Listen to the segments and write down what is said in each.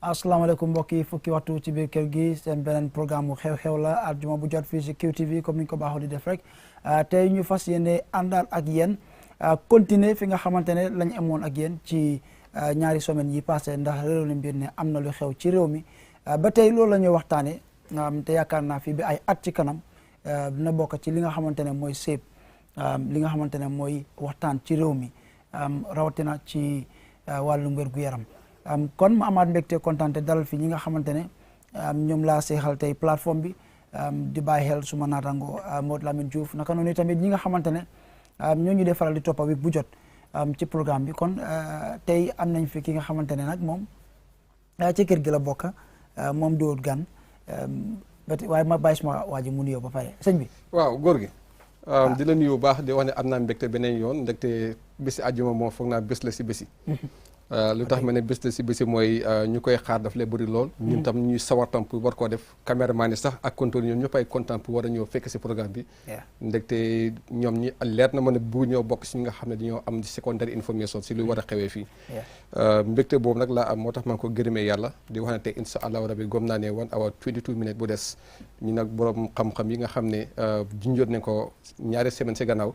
asalaamaaleykum mbokk yi fukki waxtu ci biir kër gi seen beneen programme bu xew-xew la àjjuma bu jot fii si QTV comme ni ñu ko baaxoo di def rek tey ñu fas yéene àndal ak yéen continuer fi nga xamante ne lañ amoon ak yéen ci ñaari semaines yi passé ndax réew na mbir ne am na lu xew ci réew mi ba tey loolu la ñuy waxtaane te yaakaar naa fii bi ay at ci kanam dina bokk ci li nga xamante ne mooy séeb li nga xamante ne mooy waxtaan ci réew mi rawatina ci wàllum wér-gu-yaram kon ma amaat mbégte kontaan te dalal fi ñi nga xamante ne ñoom laa seexal tey plateforme bi di bàyyi xel suma naataango Modou Lamine Diouf naka noonu tamit ñi nga xamante ne ñoo ñu dee faral di toppa wi bu jot ci programme bi kon tey am nañ fi ki nga xamante ne nag moom ci kër gi la bokk moom doot gan waaye ma bàyyi suma waa ji mu nuyoo ba pare sëñ bi. waaw góor gi. di la nuyu bu baax di wax ne am naa mbégte beneen yoon ndaxte bési àjjuma moom foog naa bés la si bési. lu tax ma ne bés la si bési mooy ñu koy xaar daf lay bëri lool. ñun tam ñuy sawar tam pour war koo def caméraman yi sax ak contrôle ñoom ñëpp ay content pour war a ñëw fekk si programme bi. ndaxte ñoom ñi leer na ma ne bu ñëw bokk si ñi nga xam ne dañoo am secondary information si lu war a xewee fii. mbégte boobu nag laa am moo tax maa ngi ko gërëmee yàlla di wax ne tey incha allahu rabi gom naa ne 1 hour 22 minutes bu des ñu nag borom xam-xam yi nga xam ne junjoon nañ ko ñaari semaine si gannaaw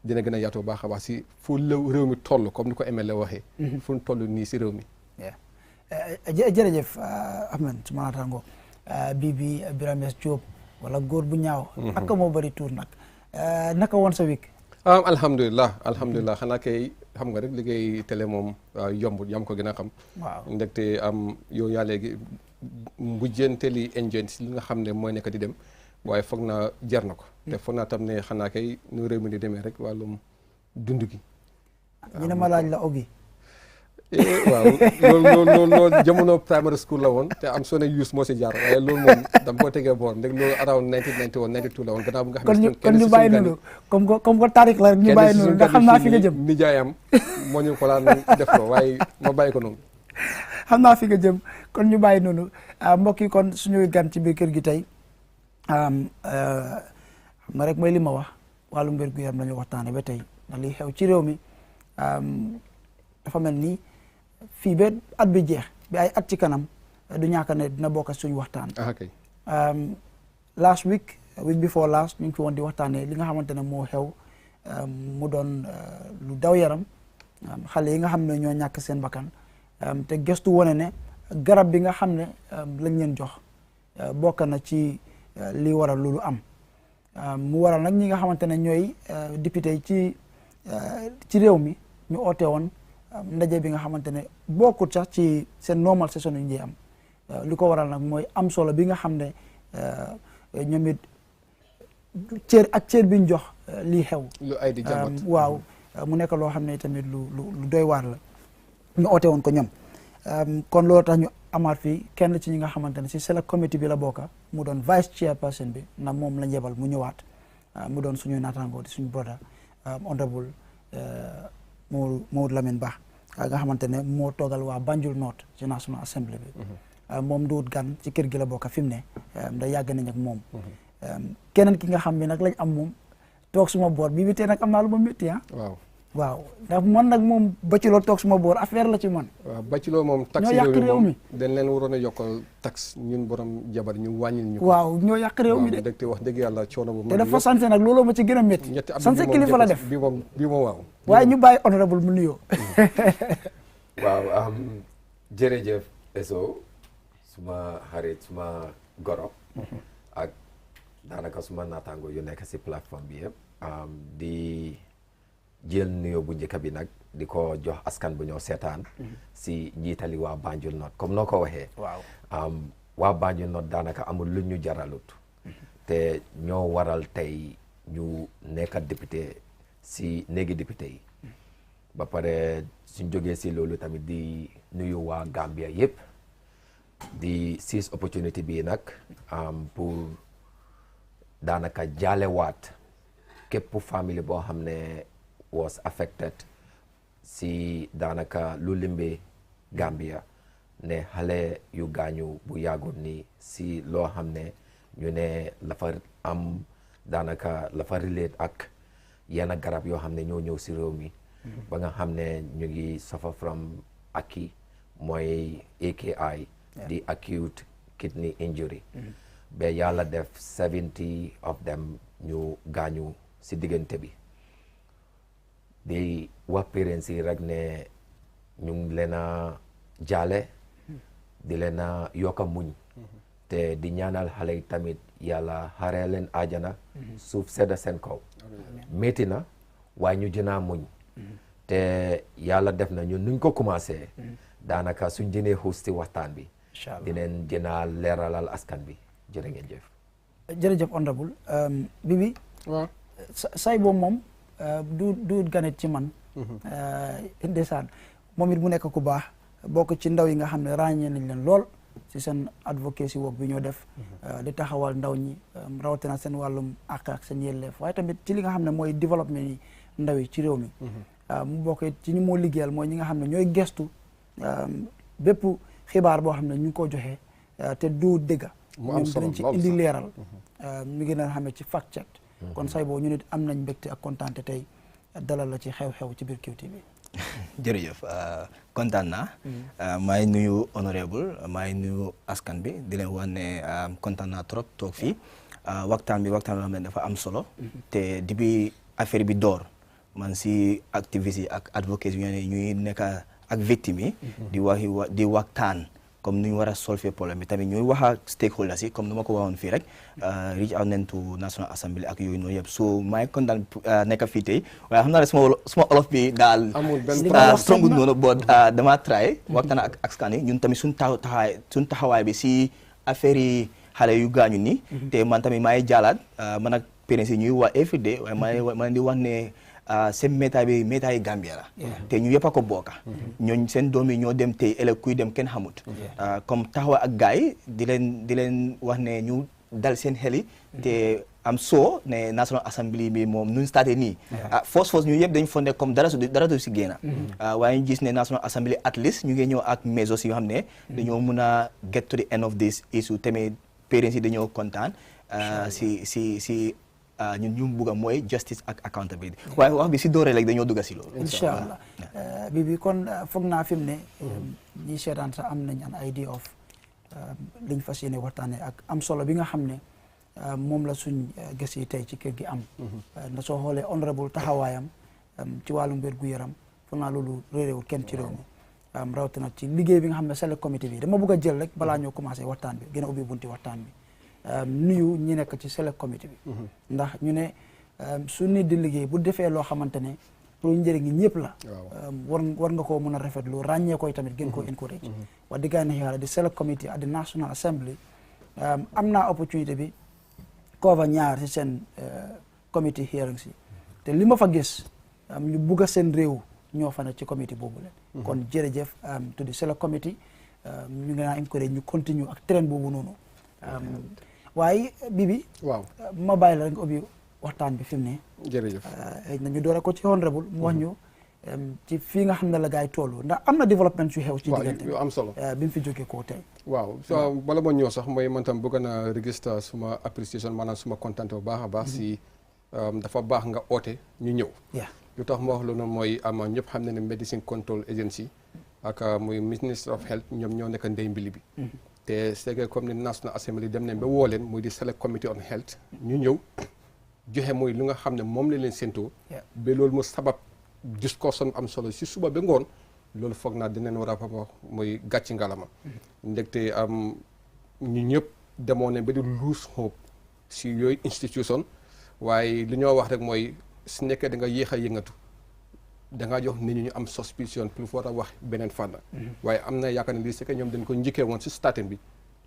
dina gën a yaatu baax a baax si fu réew mi toll comme ni ko ML la waxee. fu mu toll nii si réew mi. jërëjëf Ahmed suma naataango Bibi Birame Diop wala góor bu ñaaw. ak moo bëri tuur nag naka woon sa week. alhamdulilah xanaa kay xam nga rek liggéey télé moom yombul yam ko gën a xam. waaw ndaxte yow yaa léegi mujjanteli enjoy si li nga xam ne mooy nekk di dem. waaye foog naa jar na ko te foog naa tam ne xanaa kay nu réew mi di demee rek wàllum dund gi. ñu ne ma laaj la ogi. waaw loolu jamono primary school la woon te am soo ne use moo si jaar waaye loolu moom dama ko tegee boor ndeg loolu around 1991 92 la woon gannaaw bu nga xam ne kon ñu bàyyi noonu comme que tarik la ñu bàyyi noonu ndax xam naa fi nga jëm nijaayam moo ñu ko laan def ko waaye ma bàyyi ko noonu. xam naa fi nga jëm kon ñu bàyyi noonu mbokk yi kon suñuy gan ci biir kër gi tey xam nga rek mooy li ma wax wàllum wér-gu-yaram la ñu waxtaane ba tey ndax li xew ci réew mi dafa mel ni fii ba at bi jeex bi ay at ci kanam du ñàkk ne dina bokk suñu waxtaan. last week before last ñu ngi fi woon di waxtaanee li nga xamante ne moo xew mu doon lu daw yaram xale yi nga xam ne ñoo ñàkk seen bakkan te gëstu wone ne garab bi nga xam ne lañ leen jox bokk na ci li waral loolu am mu waral nag ñi nga xamante ne ñooy député yi ci réew mi ñu oote woon ndaje bi nga xamante ne bokkut sax ci seen normal session yu ñuy am li ko waral nag mooy am solo bi nga xam ne ñoom it cër bi ñu jox lii xew. lu ay di jàmbat waaw mu nekk loo xam ne tamit lu doy waar la ñu oote woon ko ñoom kon loolu tax ñu amaat fii kenn ci ñi nga xamante ne si select committee bi la bokka mu doon vice chairperson bi na moom la njebal mu ñëwaat mu doon suñuy naataangoo di suñu brother honorable Modou Lamine Bah nga xamante ne moo toogal waa Banjul North ci National Assembly bi moom duut gan ci kër gi la bokka fi mu ne da yàgg nañ ak moom keneen ki nga xam bi nag lañ am moom toog suma boor bii bi tey nag am naa lu ma métti waaw ndax man nag moom bachelor toog suma boor affaire la ci man. waaw bachelor moom tax ñoo yàq réew mi dañ leen waroon a yokkal tax ñun borom jabar ñu wàññil ñu ko. waaw ñoo yàq réew mi de. te wax dëgg yàlla coono bu. te dafa sanse nag looloo ma ci gën a métti. sanse kilifa la def bi moom waaw. waaye ñu bàyyi honorable mu nuyoo. waaw jërëjëf Eso suma xarit suma goro. ak daanaka suma naataango yu nekk si plateforme bi yëpp. di jël nuyoo bu njëkk bi nag di ko jox askan bu ñoo seetaan si njiitali waa Banjul North comme noo ko waxee. waaw waa Banjul North daanaka amul lu ñu jaralut. te ñoo waral tey ñu nekk député si néegi député yi. ba pare suñ jógee si loolu tamit di nuyu waa Gambia yëpp di seize opportunité bii nag pour daanaka jaalewaat képp famille boo xam ne was affected si daanaka lu limbe Gambia ne xale yu gaañu bu yàggoon ni si loo xam ne ñu ne la fa am daanaka la fa relate ak yenn garab yoo xam ne ñoo ñëw si réew mi ba nga xam ne ñu ngi suffer from ACUTE mooy AKI di acute kidney injury ba yàlla def 70 of them ñu gaañu si diggante bi di wax parents yi rek ne ñu ngi leen a jaale di leen a yokk a muñ te di ñaanal xale yi tamit yàlla xaree leen aajana suuf sedda seen kaw métti na waaye ñu dinaa muñ te yàlla def na ñun nuñ ko commencé daanaka suñ jënee xuus ci waxtaan bi dineen dinaa leeralal askan bi jërë ngeen jëf jërëjëf honorable Bibi waaw say boobu moom du ganet ci man ndeysaan moom it mu nekk ku baax bokk ci ndaw yi nga xam ne ràññee nañ leen lool ci seen advocacy work bi ñoo def di taxawal ndaw ñi rawatina seen wàllum àq ak seen yelleef waaye tamit ci li nga xam ne mooy développement yi ndaw yi ci réew mi mu bokk ci ñi moo liggéeyal mooy ñi nga xam ne ñooy gestu bépp xibaar boo xam ne ñu ngi ko joxe te du dëgga ñoom dinañ ci indi leeral mi ngi leen xamee ci fact check kon say boo ñu nit am nañ mbégte ak kontaante tey dalal la ci xew-xew ci biir QTV jërëjëf kontaan naa maa ngi nuyu honorable maa ngi nuyu askan bi di leen wax ne kontaan naa trop toog fii waxtaan bi xam ne dafa am solo te depuis affaire bi door man si activiste yi ak advocates yi ñuy nekk ak victime yi di waxtaan comme nu ñu war a solver problème bi tamit ñuy wax ak stakeholders yi comme nu ma ko waxoon fii rek reach out nañ to National Assembly ak yooyu noonu yëpp so maa ngi kontaan nekk fii tey waaye xam naa ne suma olof bi daal strongut noonu boo dama try waxtaan ak askan yi ñun tamit suñ taxawaay bi si affaire yi xale yu gaañu ni te man tamit maa ngi jaalaat man ak parents yi ñuy wax every day waaye ma di wax ne seen méta bi méta yi Gambia la te ñu yëpp a ko bokka ñooñ seen doom yi ñoo dem tey ëllëg kuy dem kenn xamut comme taxawa ak gars yi di leen wax ne ñu dal seen xel yi te am soo ne National Assembly bi moom nuñ starté nii force ñu yëpp dañ fondé comme dara du si génna waaye ñu gis ne National Assembly at least ñu ngi ñëw ak measures yoo xam ne dañoo mun a get to the end of this issue tamit parents yi dañoo kontaan si ñun ñu bugg a mooy justice ak accountability waaye wax bi si dooree rek dañoo dugg si loolu incha allah Bibi kon foog naa fi mu ne ñi seetaan sax am nañ an idea of liñ fas yéene waxtaane ak am solo bi nga xam ne moom la suñ gës yi tey ci kër gi am na soo xoolee honorable taxawaayam ci wàllum wér-gu-yaram foog naa loolu réeréwul kenn ci réew mi rawatina ci liggéey bi nga xam ne select committee bi dama bëgg a jël rek balaa ñoo commencé waxtaan bi gën a ubbi bunti waxtaan bi nuyu ñi nekk ci select committee bi ndax ñu ne su nit di liggéey bu defee loo xamante ne pour njëriñ ñi ñëpp la war nga koo mën a rafetlu ràññee koy tamit gën koo encourage wax di gaay ne yàlla di select committee at the National Assembly am naa opportunité bi cover ñaar ci seen committee hearings yi te li ma fa gis ñu bugg a seen réew ñoo fa ne ci committee boobu leen kon jërëjëf to the select committee ñu ngi naa encourage ñu continue ak train boobu noonu waaye Bibi waaw ma bàyyi la rek ubbi waxtaan bi fi mu ne jërëjëf nañu doore ko ci honorable mu wax ñu ci fii nga xam ne la gaay toolu ndax am na développement yu xew ci diggante yu am solo bi mu fi jógee koo tey waaw so bala ma ñëw sax mooy man tam bëgg na register suma appréciation maanaam suma content bu baax a baax si dafa baax nga oote ñu ñëw lu tax ma wax loolu mooy ama ñëpp xam ne ne Medicine Control Agency ak muy Ministry of Health ñoom ñoo nekk ndey mbili bi te c'est comme ni National Assembly dem nañ ba woo leen muy di Select Committee on Health ñu ñëw joxe muy lu nga xam ne moom la leen séentoo ba loolu mu sabab discussion am solo si suba ba ngoon loolu foog naa dinañ war a wax muy gàcci ngalama ndegte am ñu ñëpp demoon nañ ba di lose hope si yooyu institution waaye li ñoo wax rek mooy su nekkee da nga yéex a yëngatu da ngaa jox nit ñi ñu am suspicion pour war a wax beneen fànn waaye am na yaakaar ne lii c'est que ñoom dañ ko njëkkee woon si starting bi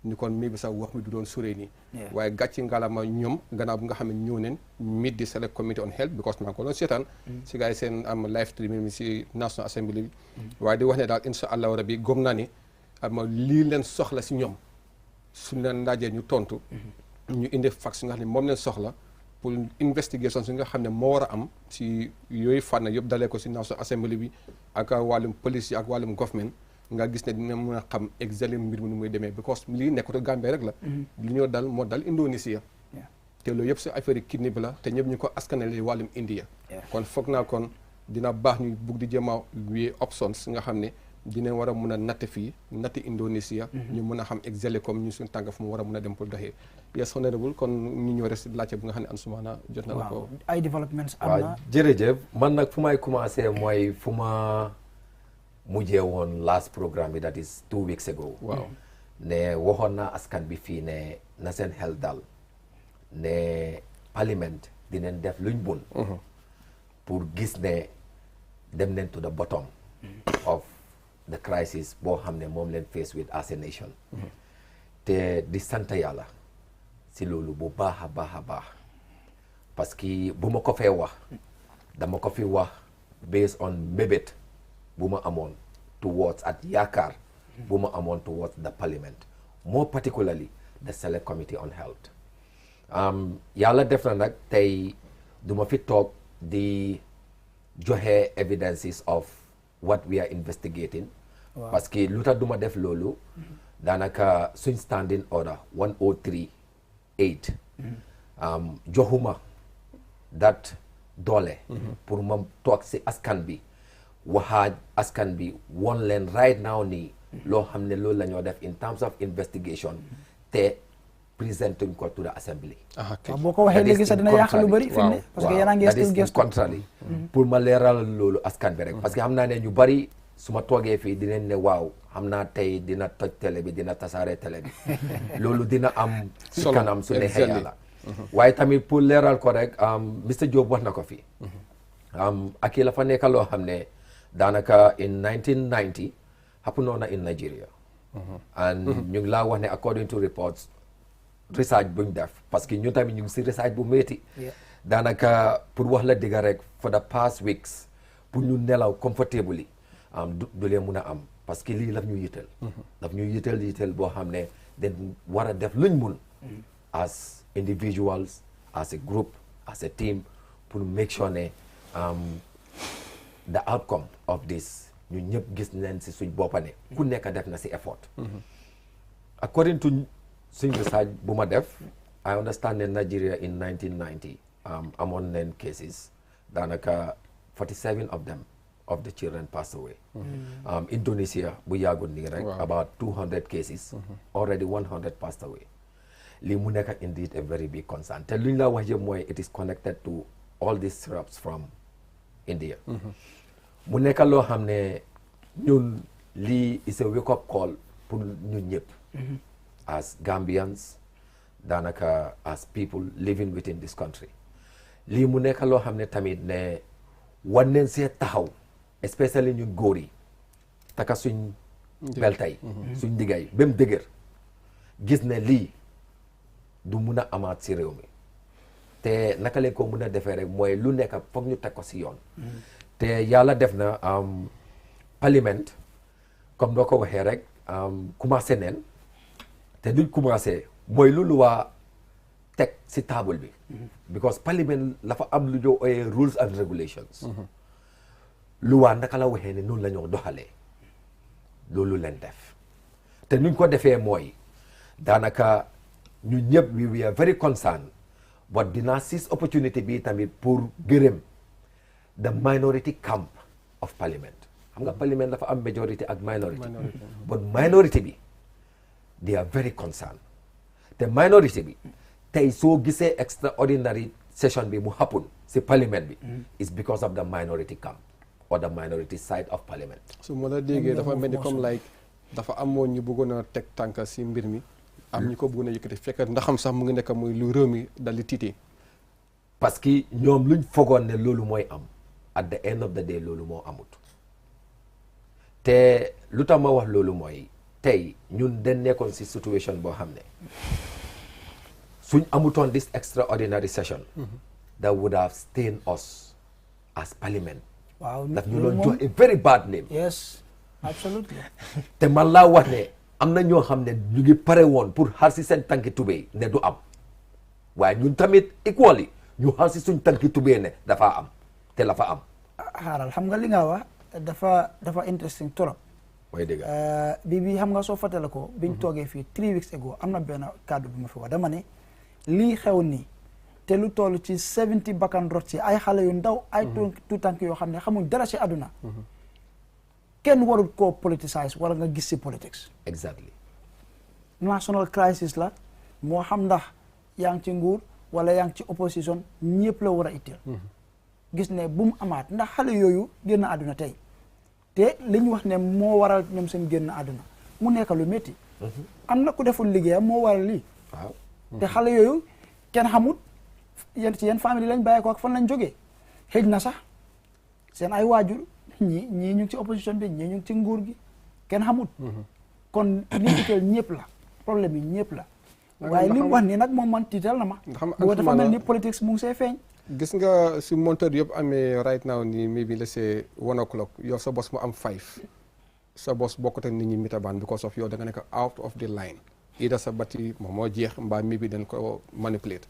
ñu kon mi bi sax wax mi du doon suree nii waaye gàcci ngalama ñoom gannaaw bu nga xam ne ñëw neen meet di Select Committee on Health because maa ngi ko doon seetaan si gars yi seen am live streaming mi si National Assembly bi waaye di wax ne daal insha allahu rabi gëm naa ni ama lii leen soxla si ñoom suñ leen laajee ñu tontu ñu indi facts nga xam ne moom leen soxla pour investigation si nga xam ne moo war a am si yooyu fànn yëpp dalee ko si National Assembly bi ak wàllum police yi ak wàllum government nga gis ne dina mën a xam exactement mbir mi nu muy demee because lii nekkatu Gambie rek la li ñoo dal moo dal Indonesia te loolu yëpp si affaire kidney bi la te ñëpp ñu ko askanale wàllum India kon foog naa kon dina baax ñu bugg di jéem a wii options nga xam ne dinañ war a mun a natt fii natti Indonesia ñu mun a xam exactement comme ñu suñu tànk fu mu war a mun a dem pour doxee yes honorable kon ñu ñëw rek si laajte bu nga xam ne Ansoumana jot na la ko ay developments am na jërëjëf man nag fu may commencé mooy fu ma mujjee woon last programme bi that is 2 weeks ago waaw ne waxoon naa askan bi fii ne na seen xel dal ne parliament dinañ def luñ bun pour gis ne dem nañ to the bottom of the crisis boo xam ne moom leen face with as a nation te di sant yàlla si loolu bu baax a baax a baax parce que bu ma ko fee wax dama ko fi wax based on mébét bu ma amoon towards at yaakaar bu ma amoon towards the parliament more particularly the select committee on health yàlla def na nag tey duma fi toog di joxe evidences of what we are investigating parce que lu tax duma def loolu daanaka suñ standing order 103.8 joxuma dat doole pour ma toog si askan bi waxaaj askan bi won leen right now nii loo xam ne loolu la ñoo def in terms of investigation te présentuñ ko to the assembly boo ko waxee léegi sax dina yàq lu bëri fi ne parce que yéen a ngi still gëstu contrary pour ma leeral loolu askan bi rek parce que xam naa ne ñu bari su ma toogee fii dinañ ne waaw xam naa tey dina toj télé bi dina tasaare télé bi loolu dina am si kanam su neexee yàlla waaye tamit pour leeral ko rek Mr Diop wax na ko fii ak la fa nekk loo xam ne daanaka in 1990 happened in Nigeria and ñu ngi laa wax ne according to reports research buñ def parce que ñun tamit ñu ngi si research bu métti daanaka pour wax la dëgg rek for the past weeks pour ñu nelaw comfortably du leen mun a am parce que lii daf ñu yitteel daf ñu yitteel boo xam ne dañ war a def luñ mun as individuals as a group as a team pour make sure ne the outcome of this ñu ñëpp gis nañ si suñ boppa ne ku nekk def na si effort according to suñ research bu ma def I understand ne Nigeria in 1990 amoon nañ cases daanaka 47 of them of the children passed away Indonesia bu yàggul nii rek about 200 cases already 100 passed away lii mu nekk indeed a very big concern te luñ la wax yëpp mooy it is connected to all these syrups from India mu nekk loo xam ne ñun lii is a wake up call pour ñun ñëpp as Gambians daanaka as people living within this country lii mu nekk loo xam ne tamit ne war nañ see taxaw especially ñun góor yi taka suñ beltay suñ digay ba mu dëgër gis ne lii du mun a amaat si réew mi te naka leen ko mun a defee rek mooy lu nekk foog ñu teg ko si yoon te yàlla def na parlement comme doo ko waxee rek commencé neen te duñ commencé mooy lu waa teg si table bi because parlement la fa am lu ñoo ooyee rules and regulations lu waa naka la waxee ne noonu la ñoo doxalee loolu leen def te nuñ ko defee mooy daanaka ñu ñëpp we are very concerned but dinaa seize opportunity bi tamit pour gërëm the minority camp of parliament xam nga parliament dafa am majority ak minority but minority bi they are very concerned te minority bi tey soo gisee extraordinary session bi mu happen si parliament bi is because of the minority camp or the minority side of parliament su ma la déggee dafa mel ni comme like dafa amoon ñu bëggoon a teg tànka si mbir mi am ñu ko bëggoon a yëkkati fekk ndaxam sax mu ngi nekk muy lu réew mi dal di tiitee parce que ñoom luñ fogoon ne loolu mooy am at the end of the day loolu moo amut te lu tax ma wax loolu mooy tey ñun dañ nekkoon si situation boo xam ne suñ amutoon this extraordinary session that would have stained us as parliament waaw daf ñu doon jox a very bad name yes absolutely te man laa wax ne am na ñoo xam ne ñu ngi pare woon pour xar si seen tànki tubéy ne du am waaye ñun tamit equally ñu xar si suñ tànki tubéy ne dafa am te la fa am xaaral xam nga li nga wax dafa interesting trop mooy dëgg bi xam nga soo fàttale ko biñ toogee fii 3 weeks ago am na benn kàddu bi ma fi wax dama ne lii xew nii te lu toll ci 70 bakkan rot si ay xale yu ndaw ay tuutànk yoo xam ne xamuñ dara si àdduna kenn warul koo politicize wala nga gis si politics. exactly. national crisis la moo xam ndax yaa ngi ci nguur wala yaa ngi ci opposition ñëpp la war a itteel. gis ne bu mu amaat ndax xale yooyu génn àdduna tey te li ñu wax ne moo waral ñoom seen génn àdduna mu nekk lu métti. am na ku deful liggéeyam moo waral lii. waaw. te xale yooyu kenn xamut yéen ci yéen famille lañ bàyyi ko ak fan lañ jógee xëj na sax seen ay waajur ñii ñu ngi ci opposition bi ñii ñu ngi ci nguur gi kenn xamut. kon li itteel ñëpp la problème yi ñëpp la. waaye li mu wax nii nag moom man tiital na ma. boo dafa mel ni politique mu ngi see feeñ. gis nga si monteur yëpp amee right now nii maybe let's say 1 o'clock yow sa bos mu am 5 sa bos bokkut ak nit ñi mitabaan because of yow da nga nekk out of the line. ida sa bati moom moo jeex mbaa maybe dañ ko manipulate.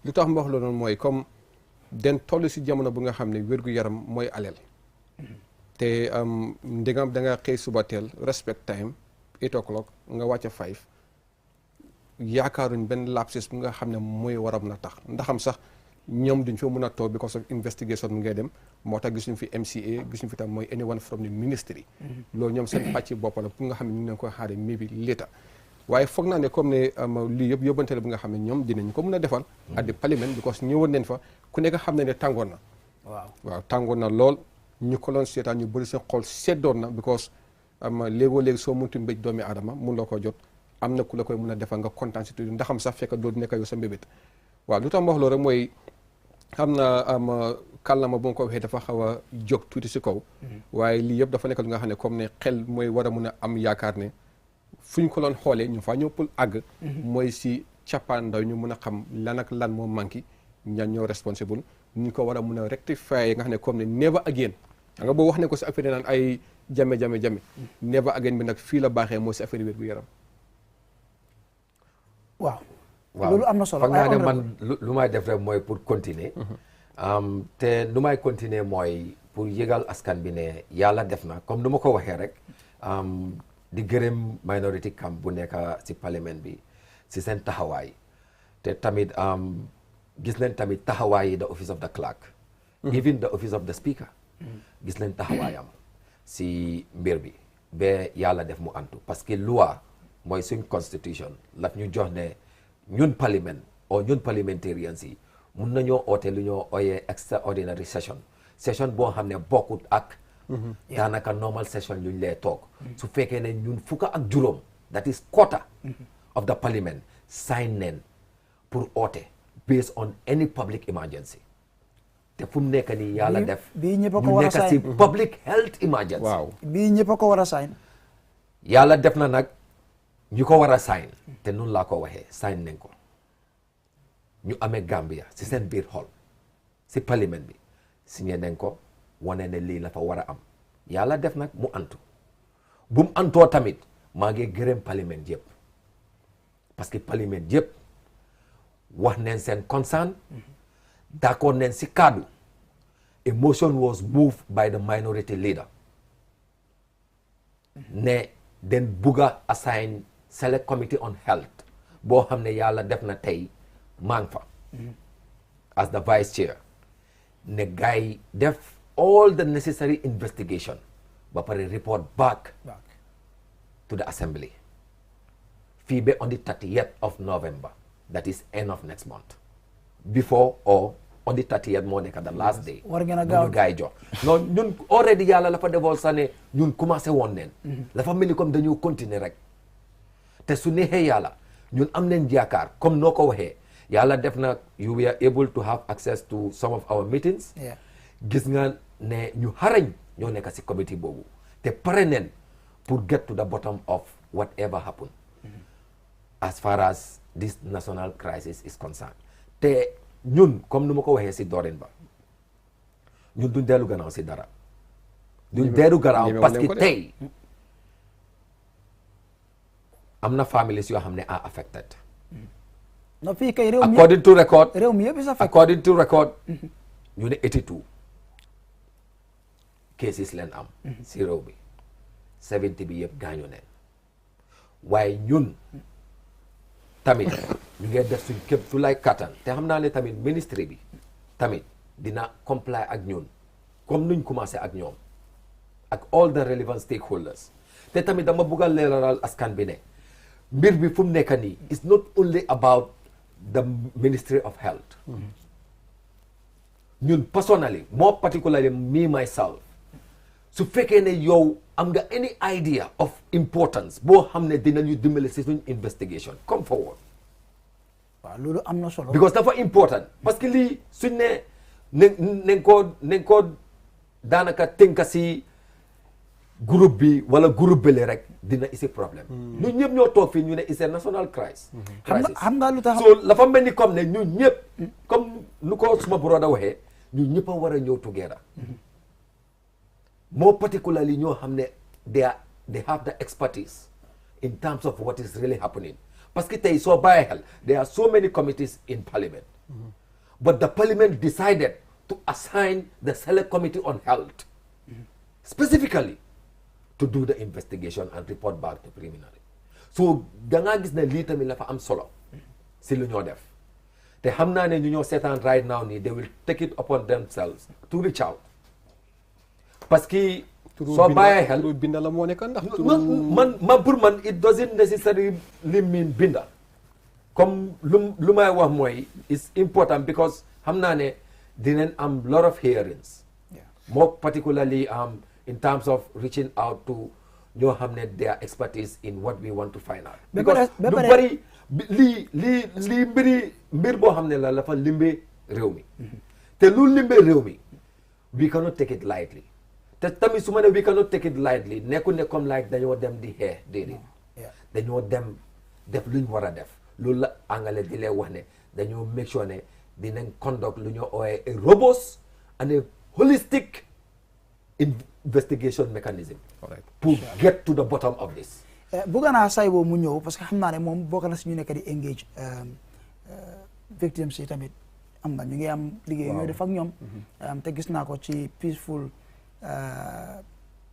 lu tax ma wax loolu mooy comme den toll si jamono bu nga xam ne wér-gu-yaram mooy aleel. te ndegam da nga xëy suba teel respect time 8 o'clock nga wàcce 5 yaakaaruñ benn lapsus bu nga xam ne mooy waram na tax ndaxam sax ñoom duñ fa mën a toog because of investigation mu ngay dem moo tax gisuñ fi MCA gisuñ fi tam mooy anyone from the ministry. loolu ñoom seen pàcc bopp la pour nga xam ne ñu ngi leen koy xaaree maybe later. waaye foog naa ne comme ne lii yëpp yóbbante la bu nga xam ne ñoom dinañ ko mën a defal. at the parliament because ñëwoon neen fa ku nekk xam ne ne tàngoon na. waaw tàngoon na lool ñu ko doon seetaan ñu bëri seen xol seddoon na because léegoo léegi soo muntu mbéj doomi aadama mun loo ko jot am na ku la koy mën a defal nga kontaan si tuuti ndaxam sax fekk doo nekk yow sa mbébét. waaw lu tax ma wax loolu rek mooy xam na kàllaama bu ma ko waxee dafa xaw a jóg tuuti si kaw. waaye lii yëpp dafa nekk lu nga xam ne comme ne xel mooy war a mun a am yaakaar ne fu ñu ko doon xoolee ñu faa ñëw pour àgg. mooy si cappaandaw ñu mun a xam lan ak lan moo manqué ñan ñoo responsible ñu ko war a mun a rectifier nga xam ne comme ne never again nga boo wax ne ko si affaire naan ay jame never again bi nag fii la baaxee mooy si affaire wér gu yaram. waaw loolu am na solo foog naa ne man lu may def rek mooy pour continuer. te lu may continuer mooy pour yëgal askan bi ne yàlla def na comme nu ma ko waxee rek. di gërëm minority camp bu nekk ci parlement bi ci seen taxawaay te tamit gis nañ tamit taxawaay yi the office of the clerk. even the office of the speaker. gis nañ taxawaayam ci mbir bi ba yàlla def mu antu parce que loi mooy suñ constitution laf ñu jox ne ñun parlement o ñun parliamentarians yi mun nañoo oote lu ñoo ooyee extraordinary session boo xam ne bokkut ak daanaka normal session luñ lee toog su fekkee ne ñun fukka ak juróom that is quarter of the parliament sign neen pour oote based on any public emergency te fu mu nekk nii yàlla def bii ñëpp a ko war a ñu nekk si public health emergency. waaw bii ñëpp a ko war a sign. yàlla def na nag ñu ko war a sign te noonu laa ko waxee sign nañ ko ñu amee Gambia si seen biir xol si parlement bi signé nañ ko wane ne lii la fa war a am yàlla def nag mu antu bu mu antoo tamit maa ngi gërëm parlement yëpp parce que parlement yëpp wax neen seen concern d'accord neen si kaddu a motion was moved by the minority leader ne den bugga assign select committee on health boo xam ne yàlla def na tey maa ngi fa as the vice chair ne gars def all the necessary investigation ba pare report back to the assembly fii ba on the 30th of November that is end of next month before or on the 30th moo nekk the last day war ngeen a gaaw gars yi jox non ñun already yàlla la fa defoon sax ne ñun commencé woon neen la fa mel ni comme dañoo continuer rek te su neexee yàlla ñun am nañ yaakaar comme noo ko waxee yàlla def na you were able to have access to some of our meetings gis nga ne ñu xarañ ñoo nekk si committee boobu te pare neen pour get to the bottom of whatever happened as far as this national crisis is concerned te ñun comme nu ma ko waxee si doorin ba ñun duñ dellu gannaaw si dara duñ dellu gannaaw parce que tey am na families yoo xam ne are affected no fii kay réew mi according to record réew mi yëpp is affected according to record ñu ne 82 cases leen am si réew bi 70 bi yëpp gaañu neen waaye ñun tamit ñu ngi def suñ képp su lay kattan te xam naa ne tamit ministry bi tamit dina comply ak ñun comme nuñ commencé ak ñoom ak all the relevant stakeholders te tamit dama bëgg a leeralal askan bi ne mbir bi fu mu nekk nii it's not only about the Ministry of Health ñun personally more particularly me myself su fekkee ne yow am nga any idea of importance boo xam ne dinañu dimbale si suñ investigation come forward. waaw loolu am na solo. because dafa important parce que lii suñ ne nañ ko daanaka tënka si groupe bi wala groupe bi rek dina isi problème. ñun ñëpp ñoo toog fii ñu ne is a national crisis. xam nga lu tax so la fa mel ni comme ne ñun ñëpp comme nu ko suma broda waxee ñun ñëpp a war a ñëw together. more particularly ñoo xam ne they have the expertise in terms of what is really happening parce que tey soo bàyyi xel there are so many committees in parliament but the parliament decided to assign the select committee on health specifically to do the investigation and report back to preliminary so da ngaa gis ne lii tamit la fa am solo si lu ñoo def te xam naa ne ñu ñoo seetaan right now nii they will take it upon themselves to reach out parce que soo bàyyee xel binda la moo nekk ndax man pour man it doesn't necessarily mean binda comme lu may wax mooy it's important because xam naa ne dinañ am lot of hearings more particularly in terms of reaching out to ñoo xam ne their expertise in what we want to find out because lu bari lii mbir boo xam ne la fa limbe réew mi te lu limbe réew mi we cannot take it lightly te tamit su ma ne we cannot take it lightly nekku ne comme like dañoo dem di xeex déedéet dañoo dem def luñ war a def loolu la angale di lee wax ne dañoo make sure ne dinañ conduct lu ñoo ooyee a robust and a holistic investigation mechanism pour get to the bottom of this. bëgg naa say boobu mu ñëw parce que xam naa ne moom bokk na si ñu nekk di engage victims yi tamit am nga ñu ngi am liggéey ñoo def ak ñoom te gis naa ko ci peaceful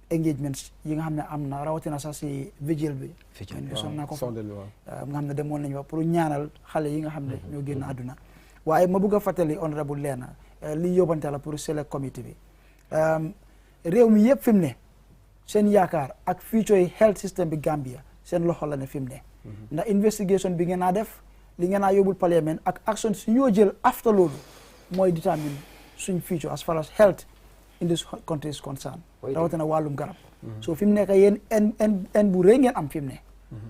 engagements yi nga xam ne am na rawatina sax si vigile bi son naa ko fa nga xam ne demoon nañu wax pour ñaanal xale yi nga xam ne ñoo génn àdduna waaye ma bëgg a fàttali honorable Leena li yóbbante la pour select committee bi réew mi yëpp fi mu ne seen yaakaar ak future yi health system bi Gambia seen loxo la ne fi mu ne ndax investigation bi ngeen naa def li ngeen naa yóbbul parliament ak action si ñoo jël after loolu mooy determine suñ future as far as health in this country is concerned rawatina wàllum garab so fi mu nekk yéen en bu rëy ngeen am fi mu ne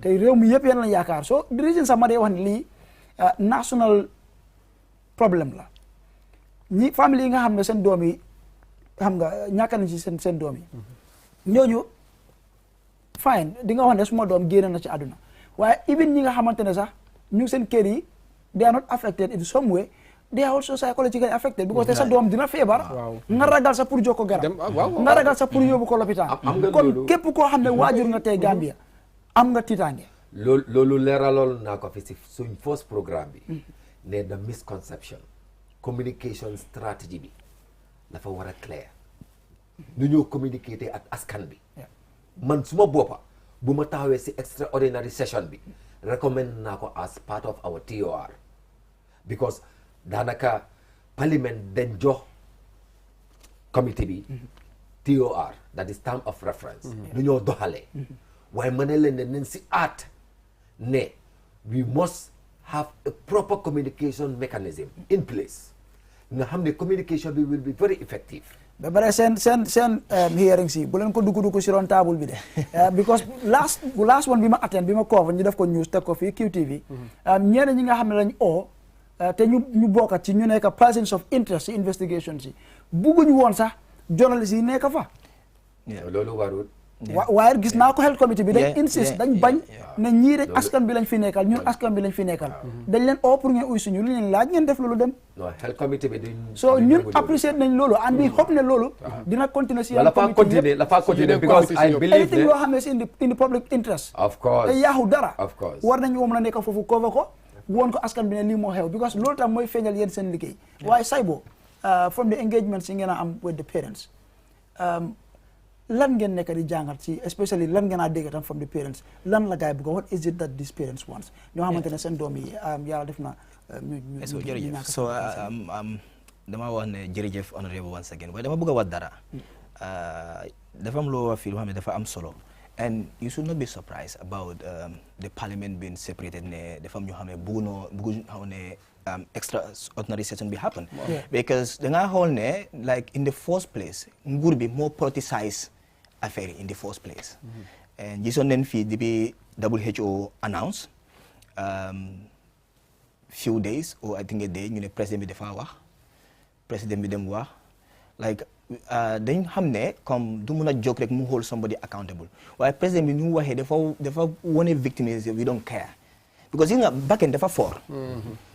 te réew mi yëpp yéen la yaakaar so the reason sax ma dee wax ne lii national problème la ñi famille yi nga xam ne seen doom yi xam nga ñàkk nañ ci seen doom yi ñooñu fine di nga wax ne suma doom génn na ci àdduna waaye even ñi nga xamante ne sax ñu seen kër yi they are not affected in some way they are also psychologically affected because te sa doom dina feebar nga ragal sa pour jokko garab nga ragal sa pour yóbbu ko lopitaan kon képp koo xam ne waajur nga tey Gambia am nga tiitaange loolu leeraloon naa ko fi si suñ first programme bi ne the misconception communication strategy bi dafa war a clair nu ñoo communiquer ak askan bi man suma boppa bu ma taxawee si extraordinary session bi recommend naa ko as part of our TOR because daanaka parliament dañ jox committee bi TOR that is term of reference nu ñoo doxalee waaye ma ne leen ne nañ si aat ne we must have a proper communication mechanism in place nga xam ne communication bi will be very effective ba pare seen hearings yi bu leen ko dugg si ron table bi de because last one bi ma attend bi ma cover ñu def ko news teg ko fii QTV ñeneen ñi nga xam ne lañ te ñu bokkat ci ñu nekk persons of interest ci investigation si bugguñu woon sax journaliste yi nekk fa loolu warul waaye gis naa ko health committee bi dañ insist dañ bañ ne ñii rek askan bi lañ fi nekkal ñun askan bi lañ fi nekkal dañ leen pour ngeen uy suñu li leen laaj ngeen def loolu dem health committee bi so ñun apprécier nañ loolu and we hope ne loolu dina continuer si health committee la fa continuer because I believe anything loo xam ne si in the public interest of course te yaaxu dara of course war nañu mën a nekk foofu cover ko woon ko askan bi ne lii moo xew because loolu tam mooy feeñal yéen seen liggéey waaye saybo from the engagements yi ngeen a am with the parents lan ngeen nekk di jàngat ci especially lan ngeen a dégg tam from the parents lan la gaay bëgg what is it that these parents want ñoo xamante ne seen doom yi yàlla def na jërëjëf so dama wax ne jërëjëf honorable once again waaye dama bëgg a wax dara dafa am loo fii loo xam ne dafa am solo and you should not be surprised about the parliament being separated ne dafa am ñoo xam ne bëgguñu xam ne extraordinary session bi happen because da ngaa xool ne like in the first place nguur bi moo politicize affaire yi in the first place and gisoon nañ fii depuis WHO announce few days or I think a day ñu ne président bi dafa wax président bi dem wax like dañ xam ne comme du mun a jóg rek mu hold somebody accountable waaye président bi nu mu waxee dafa wane victims we don't care because yi nga bakken dafa fort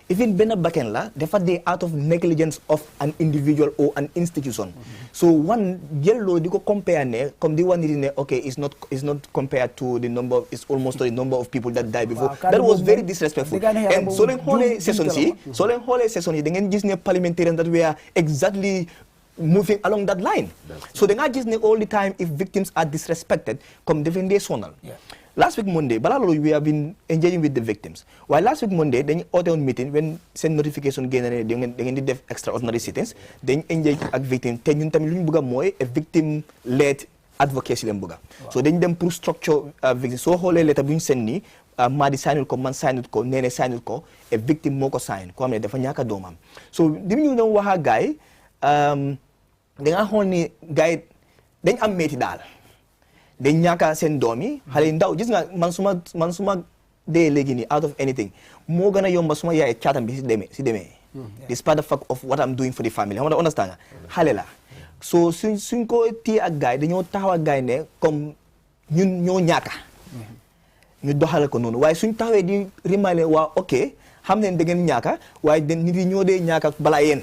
even benn bakken la dafa dee out of negligence of an individual or an institution so one jëlloo di ko compare ne comme di wane ne okay it's not compared to the number it's almost to the number of people that died before that was very disrespectful and soo leen xoolee sessions yi da ngeen gis ne parliamentarians that were exactly moving along that line so da ngaa gis ne all the time if victims are disrespected comme defen dee sonal last week Monday balaa loolu we have been engaging with the victims waaye last week Monday dañu oote woon meeting when seen notification génne ne da ngeen di def extraordinary sittings dañ engage ak victim te ñun tamit lu ñu bëgg a mooy a victim led advocacy leen bëgg a so dañ dem pour structure victim soo xoolee lettre bu ñu seen nii maa di signul ko man signul ko neene signul ko a victim moo ko sign ko xam ne dafa ñàkk a doomam so di ñu doon wax ak gars yi da nga xool ni gars yi dañ am métti daal dañ ñàkk seen doom yi xale yi ndaw gis nga man suma dee léegi nii out of anything moo gën a yomba suma yaay caatam bi si demee despite the fact of what I'm doing for the family xam nga understand nga xale la so suñ ko téye ak gars yi dañoo taxaw ak gars yi ne comme ñun ñoo ñàkka ñu doxale ko noonu waaye suñ taxawee di remind waa ok xam ne da ngeen ñàkka waaye nit yi ñoo dee ñàkka balaa yéen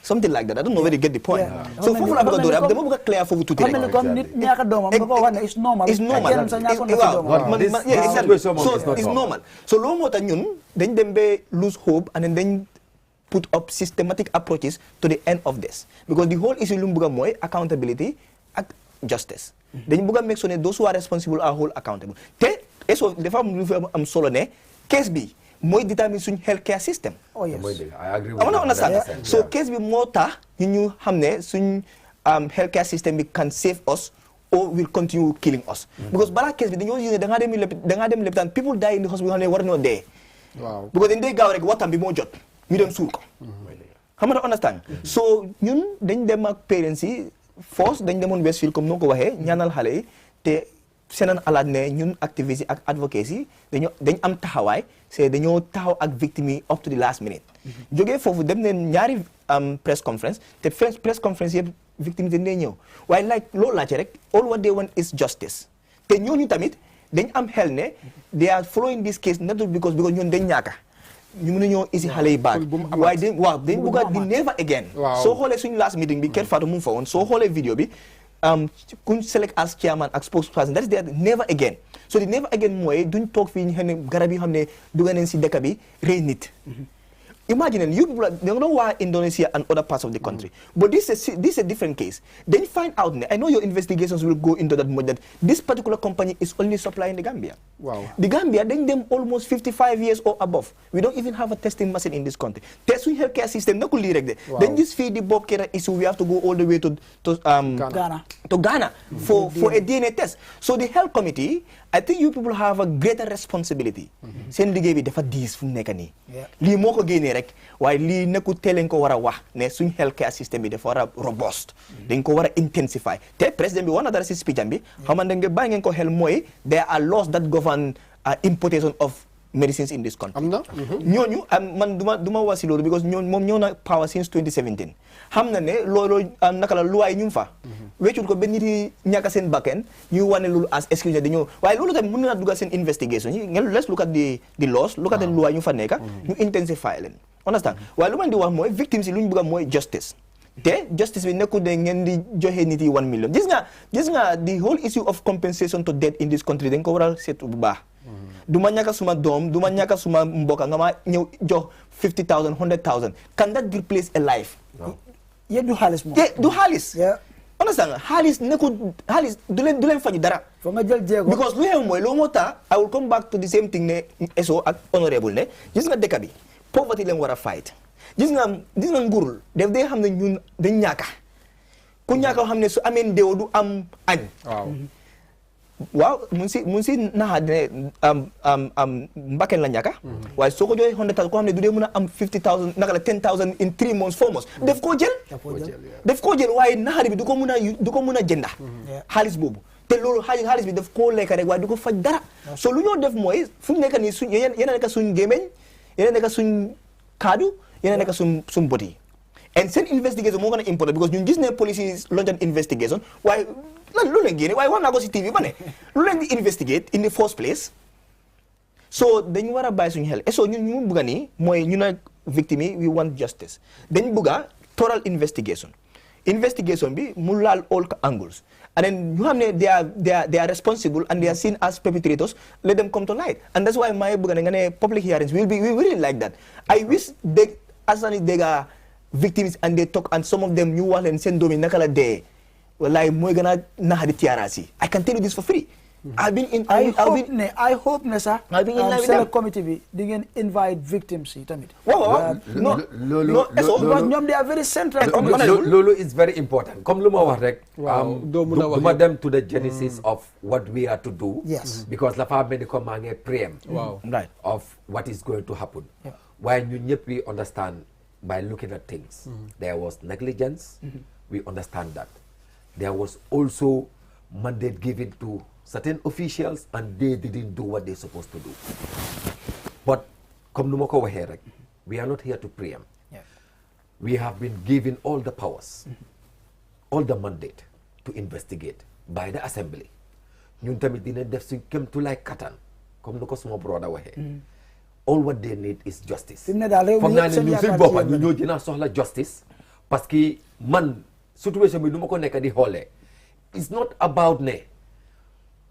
something like that I don't know where you get the point so foofu laa bëgg a dóor dama bëgg a clear foofu tuuti rek comme nit ñàkk doomam nga ko wax ne it's normal so it's normal so loolu moo tax ñun dañ dem ba lose hope and then dañ put up systematic approaches to the end of this because the whole issue lu mu bëgg a mooy accountability ak justice dañ bëgg a make sure ne those who are responsible are hold accountable te eso dafa am lu fi am solo ne case bi mooy determine suñ healthcare system. Oh yes. I agree with you. Understand. So case bi moo tax ñu xam ne suñ healthcare system bi can save us or will continue killing us. Because balaa case bi dañoo gis ne da ngaa dem lopitaan people die in the hospital xam ne war nañoo dee. Waaw. Because dañ dee gaaw rek waxtaan bi moo jot ñu dem suul ko. Xam nga understand. So ñun dañ dem ak parents yi force dañ demoon Westfield comme noo ko waxee ñaanal xale yi te seenan alaat ne ñun activistes yi ak advocates yi dañ am taxawaay c'est dañoo taxaw ak victimes yi up to the last minute jógee foofu dem neen ñaari press conference te press conference yëpp victimes dañ dee ñëw waaye loolu laajte rek all what they want is justice te ñooñu tamit dañ am xel ne they are following this case not because ñoon dañ ñaaka ñu mën a ñëw isi xale yi baag waaye dañ bëgg a di never again soo xoolee suñu last meeting bi Kër Fatou mu fa woon soo xoolee vidéo bi kuñ select as chairman ak spokesperson that is there never again so the never again mooy duñ toog fii ñu xam ne garab yi xam ne dugga neen si dëkk bi rey nit imagine you people they don't know Indonesia and other parts of the country but this is a different case then find out I know your investigations will go into that much that this particular company is only supplying the Gambia the Gambia dañ dem almost 55 years or above we don't even have a testing machine in this country te suñ healthcare system nakul lii rek de dañ gis fii di Bob Keita issue we have to go all the way to Ghana for a DNA test so the health committee I think you people have a greater responsibility seen liggéey bi dafa diis fu mu nekk nii lii moo ko génnee rek waaye lii nekku teeleen ko war a wax ne suñ healthcare system bi dafa war a robust dañ ko war a intensify te président bi wax na dara si speech am bi xamante nga bàyyi ngeen ko xel mooy there are laws that govern importation of medicines in this country am na ñooñu man duma wax si loolu because moom ñëw na power since 2017 xam na ne loolu naka la luwaay ñu fa weccul ko benn nit yi ñàkk seen bakken ñu wane loolu as excuse dañoo waaye loolu tamit mën na dugal seen investigation yi ngeen let's look at the laws look at the luwaay ñu fa nekka ñu intensify leen understand waaye lu man di wax mooy victimes yi lu ñu bëgg mooy justice te justice bi nekkul de ngeen di joxe nit yi 1 million gis nga the whole issue of compensation to death in this country dañ ko war a seetu bu baax du ma ñàkk suma doom du ma ñàkk suma mbokk nga ma ñëw jox 50,000 100,000 can that replace a life yéen du xaalis moom du xaalis understand xaalis nekkul xaalis du leen faju dara foo nga jël jéego because lu xew mooy loo moo tax I will come back to the same thing ne eso ak honorable ne gis nga dëkk bi poverty leen war a fight gis nga nguurul def day xam ne ñun dañ ñàkka ku ñàkk a xam ne su amee ndew du am añ waaw mun si naxa ne mbakken la ñàkka waaye soo ko joxee 100,000 koo xam ne du dee mën a am 50,000 naka la 10,000 in 3 months 4 months def koo jël waaye naxari bi du ko mën a jënda xaalis boobu te loolu xaalis bi daf koo lekk rek waaye du ko faj dara so lu ñoo def mooy fu mu nekk nii suñ yéen a nekk suñ gémmeñ yéen a nekk suñ kaadu yéen a nekk suñ bët yi and seen investigation moo gën a important because ñun gis ne police yi launch an investigation waaye lu leen génne waaye wax naa ko si TV ba ne lu leen di investigate in the first place so dañu war a bàyyi suñu xel et so ñun ñu bugga nii mooy ñu ne victime yi we want justice dañ bugga thorough investigation bi mu laal all angles and then you have they are responsible and they are seen as perpetrators. Let them come to light, and that's why my public hearings we really like that. I wish they as they are victims and they talk, and some of them you want and send them in nakala day. Well, like I can tell you this for free. I hope sir. I've been in line with them. Committee bi di ngeen invite victims yi tamit. No, they are very central. Lolo is very important. Comme lu ma wax rek. Duma dem to the genesis of what we are to do. Yes. Because la fa mel ni comme maa ngi preempt of what is going to happen. While ñu ñëpp we understand by looking at things. There was negligence. We understand that. There was also mandate given to certain officials and they didn't do what they're supposed to do. But come we are not here to preempt. Yeah. We have been given all the powers, all the mandate to investigate by the assembly. Ñun tamit dina def suñ kem to like katan comme nuko suma brother waxe. All what they need is justice. Foog naa ne ñun suñ boppa ñu ñoo dina soxla justice parce que man situation bi nu ma ko nekk di xoolee it's not about ne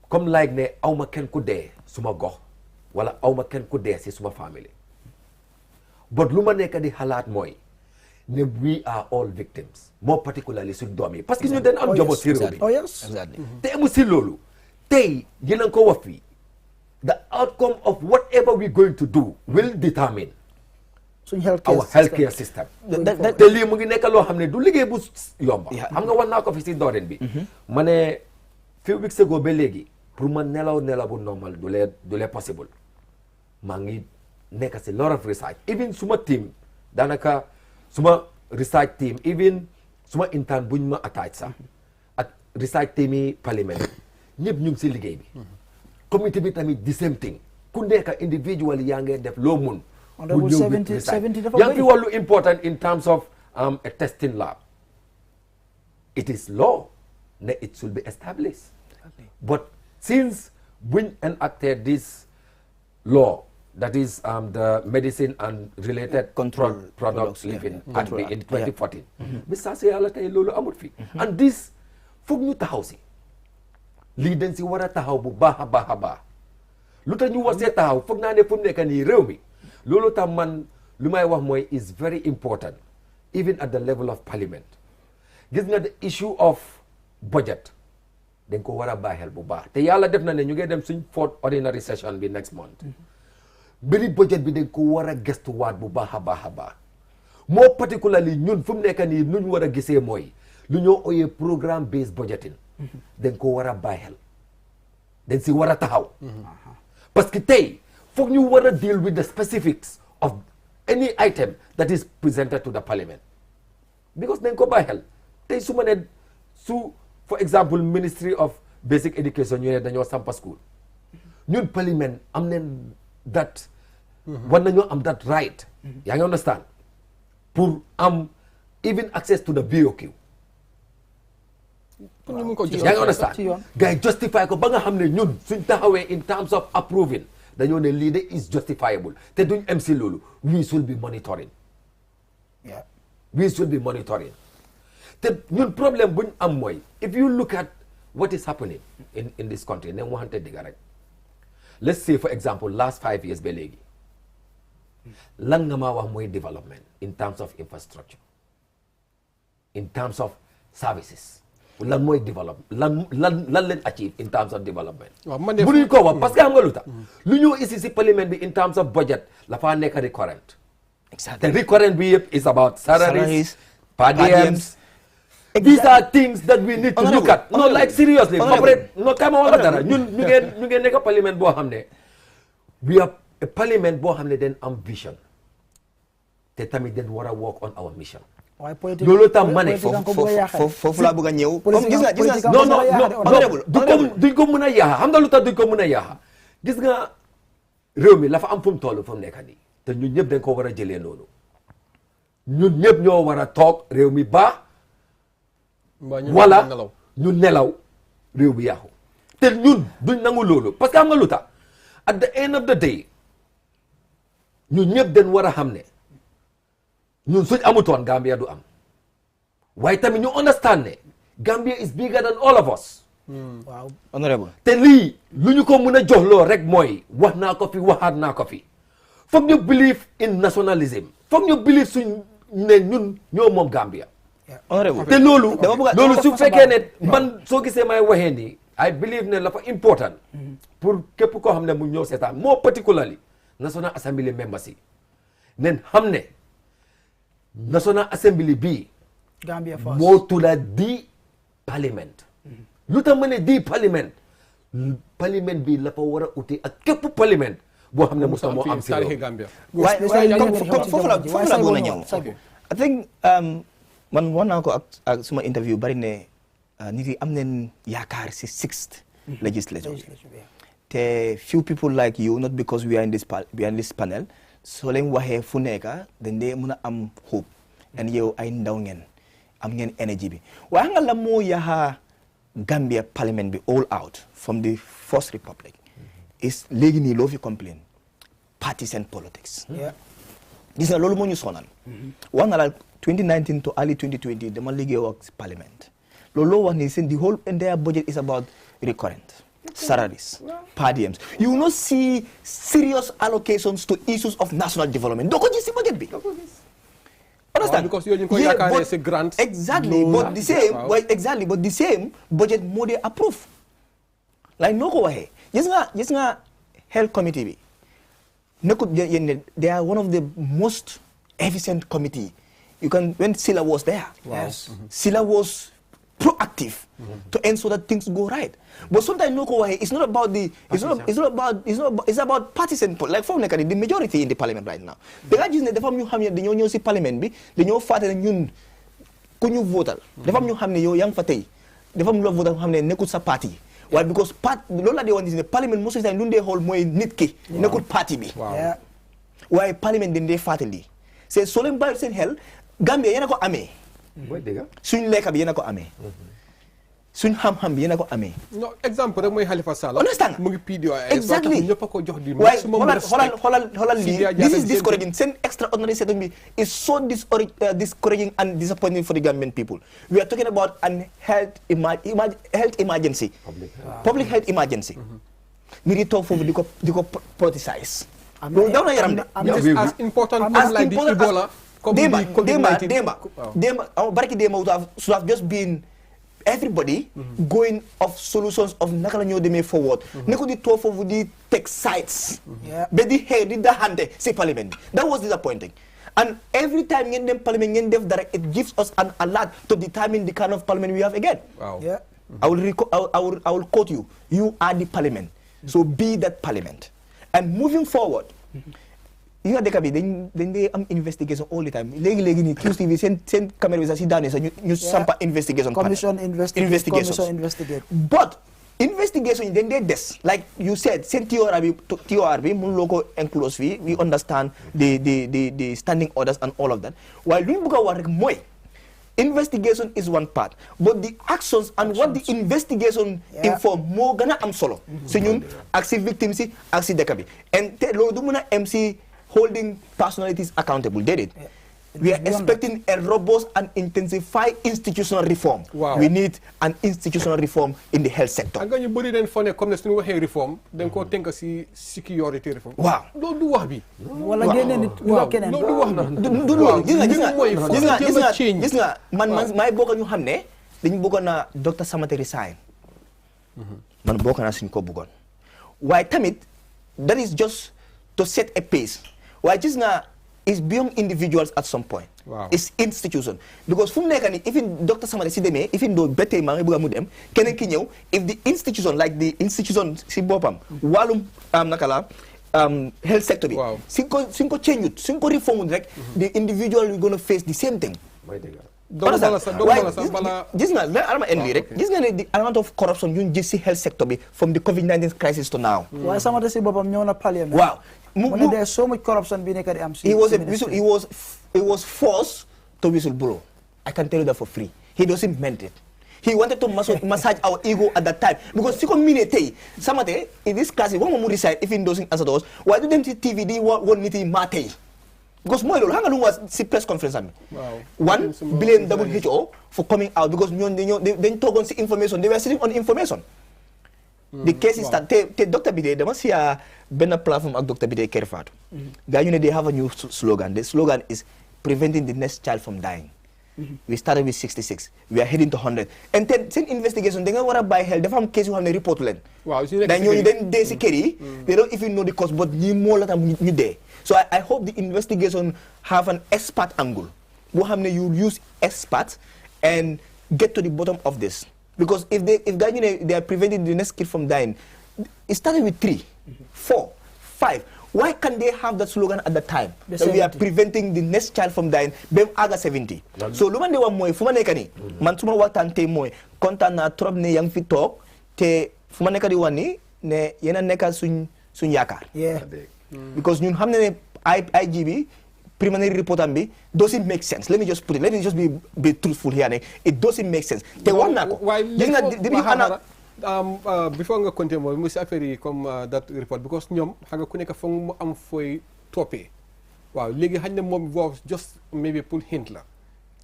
comme like ne awma kenn ku dee suma gox wala awma kenn ku dee si suma family but lu ma nekk di xalaat mooy ne we are all victims more particularly suñ doom yi parce que ñu den am njaboot si réew mi te amu si loolu tey yéen a ngi ko wax fii the outcome of whatever we going to do will determine our healthcare system. te lii mu ngi nekk loo xam ne du liggéey bu yomba xam nga wan naa ko fi si doorin bi ma ne few weeks ago ba léegi pour ma nelaw bu normal du lee possible maa ngi nekk si lot of research even suma team daanaka suma research team even suma intern buñ ma attach sax ak research team yi parlement ñëpp ñu ngi si liggéey bi committee bi tamit the same thing ku nekk individual yaa ngi def loo mun Honorable 70 yaa ngi wàllu important in terms of a testing lab it is law that it should be established but since we enacted this law that is the medicine and related products living act bi in 2014 bi saa si yàlla tey loolu amul fi and this foog ñu taxaw si lii dañ si war a taxaw bu baax a baax a baax lu tax ñu war see taxaw foog naa ne fu mu nekk nii réew mi loolu tam man lu may wax mooy is very important even at the level of parliament gis nga the issue of budget dañ ko war a bàyyi xel bu baax te yàlla def na ne ñu ngi dem suñ fourth ordinary session bi next month mbiri budget bi dañ ko war a gëstuwaat bu baax a baax a baax more particularly ñun fu mu nekk nii nu ñu war a gisee mooy lu ñoo oyee programme based budgeting dañ ko war a bàyyi xel dañ si war a taxaw parce que tey foog ñu war a deal with the specifics of any item that is presented to the parliament because dañ ko bàyyi xel tey su ma ne su for example ministry of basic education ñu ne dañoo sampa school ñun parliament am nañ that war nañoo am that right yaa ngi understand pour am even access to the BOQ yaa ngi understand gars yi justify ko ba nga xam ne ñun suñ taxawee in terms of approving dañoo ne lii de is justifiable te duñ am si loolu we should be monitoring we should be monitoring te ñun problème buñ am mooy if you look at what is happening in this country ne waxante digga rek let's say for example last 5 years ba léegi lan nga maa wax mooy development in terms of infrastructure in terms of services lan mooy development lan leen achieve in terms of development bu ñu ko wax parce que xam nga lu tax lu ñëw ici si parliament bi in terms of budget la faa nekk recurrent te recurrent bi yëpp is about salaries per diems these are things that we need to look at. No, like seriously. No, kama wala dara. Ñun ñu ngeen nekk parliament boo xam ne we are a parliament boo xam ne den am vision. Te tamit den war a work on our mission. loolu tam ma ne foofu laa bëgg a ñëw. gis nga non duñ ko mën a yaaxa xam nga lu tax duñ ko mën a yaaxa gis nga réew mi la fa am fu mu toll fu mu nekk nii te ñun ñëpp dañ ko war a jëlee noonu ñun ñëpp ñoo war a toog réew mi baax wala ñu nelaw réew bi yàqu te ñun duñ nangu loolu parce que xam nga lu tax at the end of the day ñun ñëpp dañ war a xam ne ñun suñ amutoon Gambia du am waaye tamit ñu understand ne Gambia is bigger than all of us. waaw honorable te lii lu ñu ko mën a jox loo rek mooy wax naa ko fi waxaat naa ko fi foog ñu believe in nationalism foog ñu believe suñ ne ñun ñoo moom Gambia. honorable te loolu su fekkee ne man soo gisee may waxee nii I believe ne la fa important pour képp koo xam ne mu ñëw seetaan moo particularly National Assembly members yi nen xam ne National Assembly bii moo tudda di parliament lu tax ma ne di parliament bi la fa war a uti ak képp parliament boo xam ne musta moo am si réew waaye foofu la bëgg na ñëw I think man wax naa ko ak suma interview bari ne nit yi am nañ yaakaar si 6th legislature te few people like you not because we are in this panel soo leen waxee fu nekka dañ dee mën a am hope and yow ay ndaw ngeen am ngeen énergie bi waaye nga la moo yaxa Gambia parliament bi all out from the first republic is léegi nii loo fi complain partisan politics gis nga loolu moo ñu sonal wax na la 2019 to early 2020 dama liggéey ak parliament loolu loo wax ni seen the whole entire budget is about recurrent salaries per diems you will not see serious allocations to issues of national development doo ko gis si budget bi understand because you ko yaakaare si grant exactly but the same budget moo dee approve like noo ko waxee gis nga health committee bi nekkut yéen ne they are one of the most efficient committee you can when Sila was there Sila was proactive to ensure that things go right but sometimes noo ko waxee it's about partisan like foofu nekk the majority in the parliament right now da nga gis ne dafa am ñu xam ne dañoo ñëw si parliament bi dañoo fàtte ne ñun ku ñu votal dafa am ñu xam ne yow yaa ngi fa tey dafa am lu votal xam ne nekkul sa parti waaye because loolu la dee wax ne parliament most of the time lu ñu dee xool mooy nit ki nekkul parti bi waaye parliament dañ dee fàtte lii c'est soo leen bàyyi seen xel Gambia yéen a ko amee suñ lekka bi yéen a ko amee suñ xam-xam bi yéen a ko amee. non exemple rek mooy Halifa Sallah. understand mu ngi PDOIS. exactly ñëpp a ko jox di. waaye xoolal lii this is discouraging seen extraordinary settlement bi is so discouraging and disappointing for the Gambian people we are talking about an health emergency. public health emergency. ñu ngi toog foofu di ko politicize. loolu daw na yaram de. as important as like the Ebola. Demba barki Demba should have just been everybody going of solutions of naka la ñoo demee forward ne ko di toog foofu di take sides ba di xëy di daxante si parliament bi that was disappointing and every time ngeen dem parliament ngeen def dara it gives us an alert to determine the kind of parliament we have again. I will quote you are the parliament so be that parliament and moving forward yi nga dëkk bi dañ dee am investigation all the time léegi nii QTV seen caméra bi sax si daane sax ñu sampa investigation investigate but investigation yi dañ dee des like you said seen TOR bi mun loo ko enclose fii we understand the standing orders and all of that waaye lu ñu bëgg a wax rek mooy investigation is one part but the actions and what the investigation inform moo gën a am solo si ñun ak si victimes si ak si dëkk bi and te loolu du mun a am si holding personalities accountable déedéet we are expecting a robust and intensified institutional reform. We need an institutional reform in the health sector. nga ñu bëri dañ fo ne comme ne suñu waxee réforme dañ koo tënk si security reform. waaw loolu du wax bi. wala génne nit keneen. loolu du wax na. du loolu gis nga man maay bokk ñu xam ne dañu bëggoon na Dr. Samate resign. man bokk naa suñ ko bëggoon. waaye tamit that is just to set a pace. waaye gis nga is beyond individuals at some point. Wow. It's institution. Because fu mu nekk nii even Dr. Samade si demee even though ba tey maa ngi bëgg a mu dem keneen ki ñëw if the institution like the institution si boppam wàllum naka la health sector bi. Wow. suñ ko change suñ ko reformul rek the individual will gonna face the same thing. Gis nga la alama envy rek gis nga ne the amount of corruption yuñ gis si health sector bi from the COVID-19 crisis to now. waaye Samade si boppam ñëw na parliament. waaw mu ne there's so much corruption bi nekk di am si. He was forced to whistleblow. I can tell you that for free. He doesn't meant it. He wanted to massage our ego at that time. Because si ko minute Samade, in this class, one more decide if he doesn't answer those, why do them see TVD one meeting mate? Because more hanga lu was si press conference ami. Wow. One, blame WHO for coming out because they talk on information. They were sitting on information. The case is that Dr. Bide, they must see a better platform at Dr. Bide Kerfat. They have a new slogan. The slogan is preventing the next child from dying. We started with 66. We are heading to 100. And then, since investigation, they want to buy health. They have case you have a report to Wow. Then they they don't even know the cost, but you more than you there. So I hope the investigation have an expert angle. You use experts and get to the bottom of this. Because if they are preventing the next kid from dying, it started with 3, 4, 5. Why can't they have that slogan at the time? That we are preventing the next child from dying, bem aga 70. So luman de wa moy fuma nekka ni man suma waxtan tay moy kontaan na trop ne yang fi tok te fuma nekka di wani ne yena nekka suñ yaakaar. Yeah. Because ñun xamne ne IGB preliminary report am bi doesn't make sense. Let me just put it. Let me just be truthful here. It doesn't make sense. Te wax na ko. Before nga continue mooy mu si affaire yi comme that report because ñoom xam nga ku nekk foog mu am fooy toppee waaw léegi xañ na moom boobu just maybe pour hint la.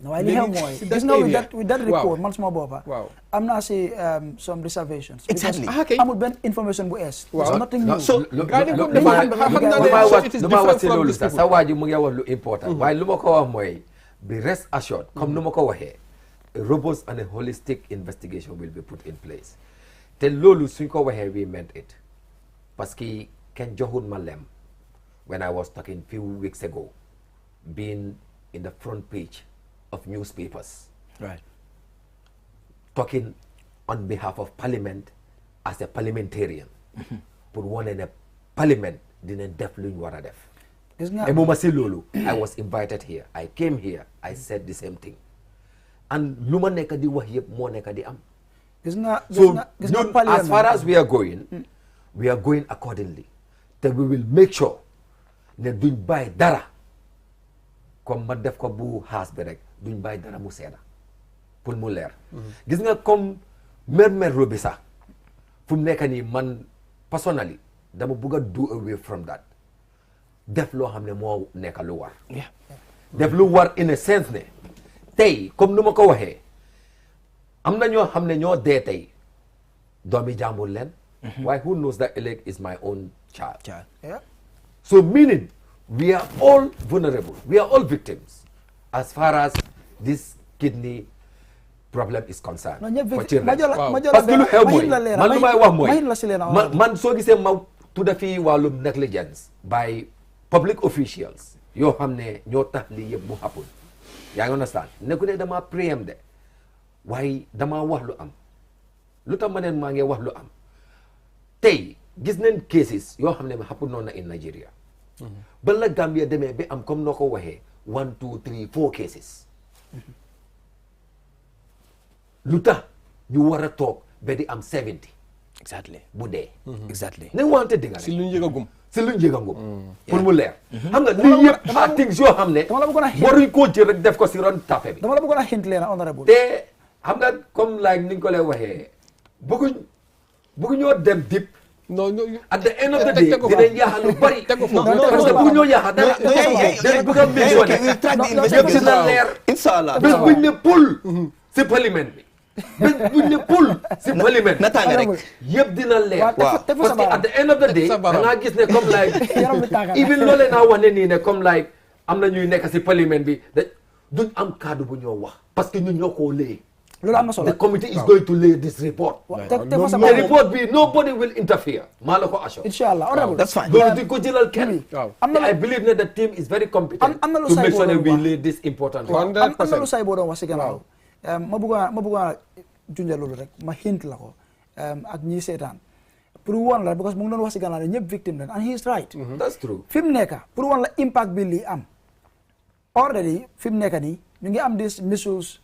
waaye li xew mooy gis nga with that report man suma boppa waaw am naa si some reservations. Exactly. Because amul benn information bu ees. waaw nothing new. lu ma wax si loolu sax sa waa ji mu ngi wax lu important waaye lu ma ko wax mooy be rest assured comme nu ma ko waxee a robust and a holistic investigation will be put in place. te loolu suñ ko waxee we meant it parce que kenn joxul ma lem when I was talking few weeks ago being in the front page of newspapers right talking on behalf of parliament as a parliamentarian pour wane ne parliament dina def luñ war a def e mooma si loolu I was invited here I came here I said the same thing and lu ma nekk di wax yëpp moo nekk di am. So, as far as we are going accordingly. Then we will make sure that duñ buy dara comme ma def ko bu xaas bi rek duñ buy dara mu seeda pour mu leer. Gis nga comme mer robi sax fu mu nekk nii man personally dama bugg a do away from that def loo xam ne moo nekk lu war. def lu war in a sense ne tey comme nu ma ko waxee. am na ñoo xam ne ñoo dee tey doomi jàmbur leen. Why who knows that Elek is my own child. Yeah. So meaning we are all vulnerable. We are all victims as far as this kidney problem is concerned. For children. Parce que lu xew mooy man lu may wax mooy man soo gisee ma tudda fii wàllum negligence by public officials yoo xam ne ñoo tax lii yëpp mu happen. yaa ngi understand nekku ne dama préem de waaye dama wax lu am lu tax ma ne maa ngi wax lu am tey gis nañ cases yoo xam ne ma happen noonu na in Nigeria ba la Gambia demee ba am comme noo ko waxee 1 2 3 4 cases lu tax ñu war a toog ba di am 70 exactly bu dee exactly nañ waxante dëgg si lu ñu yëgagum si luñ yëgangum pour mu leer xam nga lii yëpp things yoo xam ne waruñ koo jël rek def ko si ron tafe bi dama la bëggoon a hint leen honorable te xam nga comme like ni nga ko lay waxee bëgguñoo dem dip non at the end of the day dinañ yaaxal lu bari parce que bëgguñoo yaaxal dara dañ bëgg a mentionné yëpp dina leer inshallah bés buñ ne pul si parlement bi bés buñ ne pul si parlement na tàng rek yëpp dina leer parce que at the end of the day da ngaa gis ne comme like even loolee naa wax ne nii ne comme like am na ñuy nekk si parlement bi duñ am kaddu bu ñoo wax parce que ñun ñoo koo lee loolu am na solo the committee is going to lay this report. te the report bi nobody will interfere. maa la ko assure. inshallah honorable that's fine. loolu di ko jëlal kenn. am na I believe that the team is very competent. am na lu to say make sure that boo we doon lay this important. am na lu say boo doon wax si gannaaw ma bëgg a junja loolu rek ma hint la ko ak ñi seetaan pour woon la because mu ngi doon wax si gannaaw ne ñëpp victime leen and he is right. That's true. fi mu nekk pour woon la impact bi lii am already fi mu nekk nii ñu ngi am this measles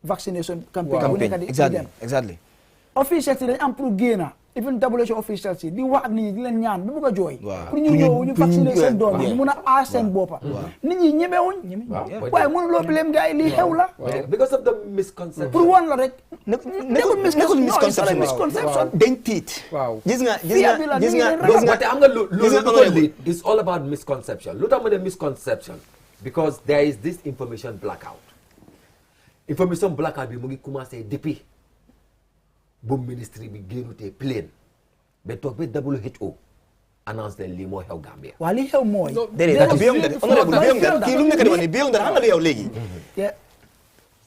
vaccination campaign bu nekk di exactly officials yi dañ am pour génna even WHO officials yi di wax ak nit ñi di leen ñaan bi bëgg a jooy pour ñu ñëw ñu vacciner seen doom yi ñu mun a aar seen boppa nit ñi ñemewuñ waaye mënuloo blame gars yi lii xew la because of the misconception. pour woon la rek nekkul misconception dañ tiit gis nga wante am nga loolu ko lead is all about misconception. Lu tax ma ne misconception because there is this information blackout bi mu ngi commencé depuis bu ministry bi génnutee plain ba toog ba WHO annonce leen lii moo xew Gambia. waa li xew mooy déedéet kii lu mu nekk di wax ni bi yow nga xam nga yow léegi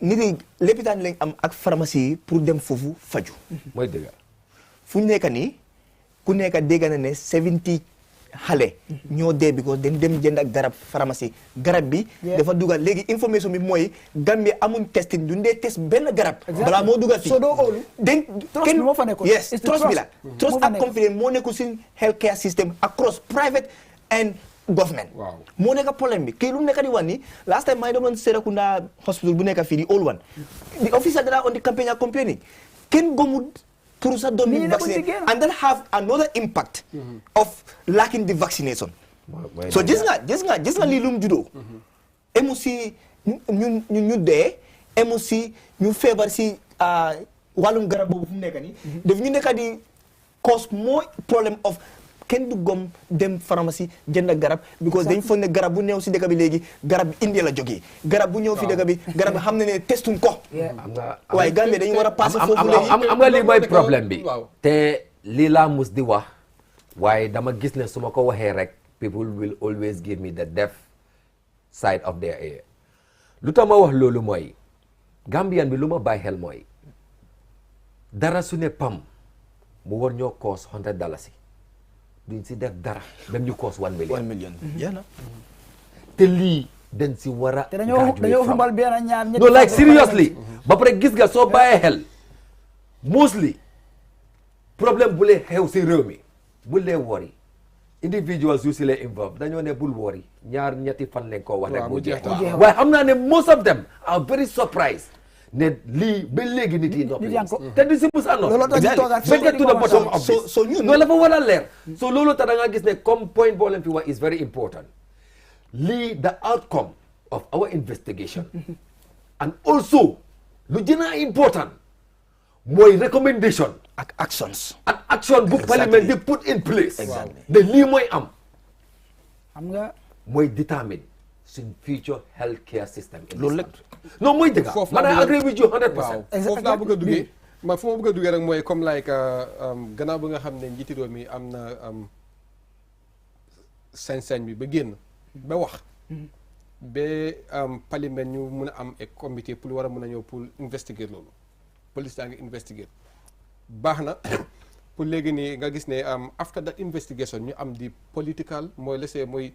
nit yi lépitaan lañ am ak pharmacie yi pour dem foofu faju mooy dëgg fu ñu nekk nii ku nekk dégg na ne 70 xale ñoo dee because dañ dem jënd ak garab pharmacie garab bi dafa dugal léegi information bi mooy Gambie amuñ testing duñ dee test benn garab balaa moo dugal fii soo doo óolu dañ trust bi moo fa nekkoon yes trust bi la trust ak confidence moo nekkul suñ healthcare system across private and government moo nekk problème bi kii lu mu nekk di wax ni last time maa ngi demoon Serekunda hospital bu nekk fii di old one the officer that on the campaign are complaining kenn gomul pour sa doom yi vacciner and then have another impact of lacking the vaccination so gis nga lii lu mu juddoo emu si ñu dee emu si ñu feebar si wàllum garab boobu fu mu nekk nii daf ñu nekk di cause more problem of kenn du gom dem pharmacie jënd garab because dañ foog ne garab bu néew si dëkk bi léegi garab bi India la jógee garab bu ñëw fi dëkk bi garab bi xam ne testuñ ko waaye Gambie dañu war a passé foofu léegi am nga lii mooy problème bi te lii laa mus di wax waaye dama gis ne su ma ko waxee rek people will always give me the deaf side of their ear lu tax ma wax loolu mooy Gambian bi lu ma bàyyi xel mooy dara su ne pam mu war ñoo cost $100 duñ si def dara même ñu cost 1 million te lii dañ si war a dañoo xumbal benn ñaar ñetti no like seriously ba pare gis nga soo bàyyee xel mostly problème bu lee xew si réew mi bu lee wori individuals yu si lee involve dañoo ne bul wori ñaar ñetti fan lañ koo wax rek mu jeex waaye xam naa ne most of them are very surprised ne lii ba léegi nit yi noppi te di si mus a noppi get to the bottom of this so ñun noonu la fa war a leer so loolu tax da nga gis ne comme point boo leen fi wax is very important lii the outcome of our investigation and also lu gën a important mooy recommendation ak actions bu parliament di put in place de lii mooy am xam nga mooy determine suñ future healthcare system loolu lépp non mooy dëgg man I agree with you 100%. foofu laa bëgg a duggee man fu ma bëgg a duggee rek mooy comme like gannaaw ba nga xam ne njiiti réew mi am na sañ-sañ bi ba génn ba wax ba parlement ñu mun a am et comité pour war a mun a ñëw pour investiguer loolu police yaa ngi investiguer baax na pour léegi nii nga gis ne after that investigation ñu am di political mooy lesee mooy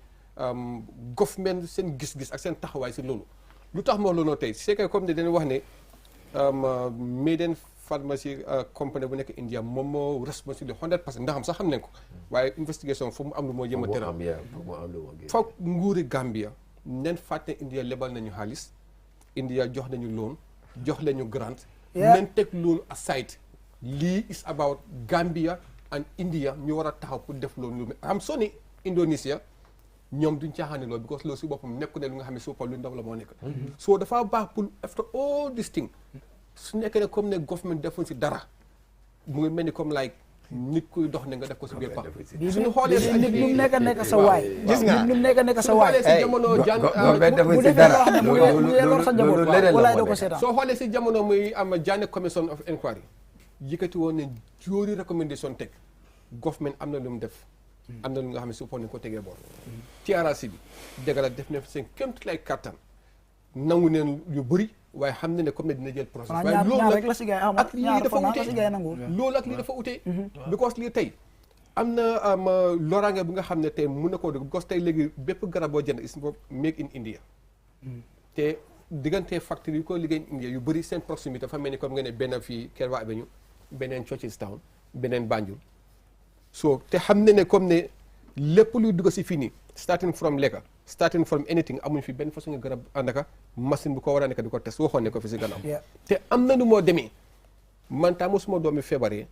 government seen gis-gis ak seen taxawaay si loolu lu tax moo looloo tey c'est que comme ne dañuy wax ne Maiden pharmacie company bu nekk India moom moo responsable 100% ndax xam sax xam nañ ko waaye investigation foofu mu am lu moo jëm a tëral foog nguuri Gambia nen fàtte ne India lebal nañu xaalis India jox nañu loan jox lañu grant nen teg loolu aside lii is about Gambia and India ñu war a taxaw pour def loolu am soo ni Indonesia ñoom duñ caaxaane loolu because loolu si boppam nekku ne lu nga xam ne si boppam lu ndaw la moo nekk so dafa baax pour after all this thing su nekkee ne comme ne government defuñ si dara mu ngi mel ni comme like nit kuy dox ne nga def ko si biir pax suñu xoolee si nit ñu nekk sa waay gis nga nit ñu nekk sa waay si jamono bu defee loo xam ne mu lor sa njaboot walaay doo ko seetaan soo xoolee si jamono muy am Jaane commission of inquiry yëkkati woon ne jóori recommendation teg government am na lu mu def am na lu nga xam ne su ko ko tegee boor TRRC bi dëgg la def na seen kéemtu lay kattan nangu neen yu bëri waaye xam na ne comme ne dina jël process waaye ñaar loolu rek la si gars yi ak lii dafa ute loolu ak lii dafa ute because lii tey am na loraange bu nga xam ne tey mun na koo dugg because tey léegi bépp garab boo jënd is made in India te diggante factory yu ko liggéey in India yu bëri seen proximité dafa mel ni comme nga ne benn fii Kerwa Avenue beneen Churchilltown beneen Banjul so te xam ne ne comme ne lépp luy dugg si fii nii starting from lekka starting from anything amuñ fi benn façon garab àndaka machine bu ko war a nekk di ko test waxoon ne ko fi si gannaaw te am na nu moo demee man taamu suma doomi feebaree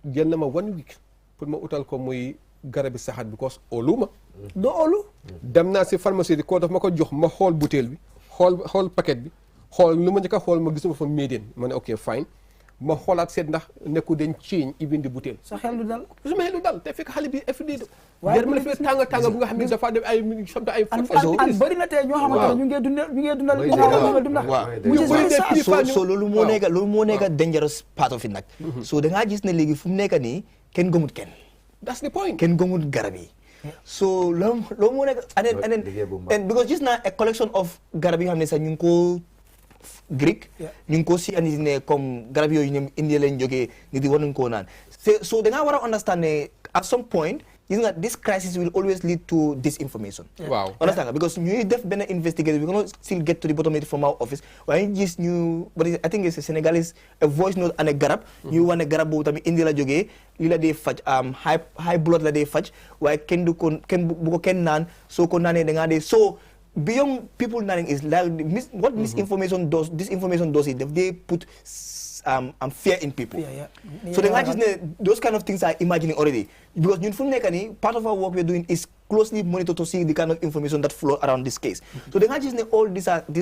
jël na ma 1 week pour ma utal ko muy garabi saxaat because óolu ma doo óolu dem naa si pharmacie bi koo daf ma ko jox ma xool butéel bi xool paquet bi xool lu ma njëkk a xool ma gisuma fa médine ma ne ok fine ma xoolaat seet ndax nekku dañ change even di butéel sa xel du dal su ma xel du dal te fekk xale bi FD jar ma ne fekk tàng bu nga xam ne dafa def ay somta ay an bëri na tey ñoo xamante ne ñu ngee dundal li nga dundal waaw so loolu moo nekk dangerous part of it nag so da ngaa gis ne léegi fu mu nekk nii kenn gëmut kenn that's the point kenn gëmut garab yi so loolu moo nekk and because gis naa a collection of garab yi nga xam ne sax ñu ngi ko Greek ñu ngi ko si andi ne comme garab yooyu ñoom India lañ jógee nit yi war nañu koo naan so da ngaa war a understand ne at some point gis nga this crisis will always lead to disinformation. Wow. Understand nga? Because ñuy def benn investigation, we cannot still get to the bottom of it from our office. waaye gis ñu, but I think it's a Senegalese a voice note and a garab. ñu wane garab boobu tamit indi la jógee lii la dee faj high blood la dee faj waaye kenn du ko bu ko kenn naan soo ko naanee da ngaa dee so beyond people knowing is like what misinformation does, disinformation does it, they put fear in people. So the is those kind of things are imagining already. Because part of our work we're doing is closely monitor to see the kind of information that flow around this case. So the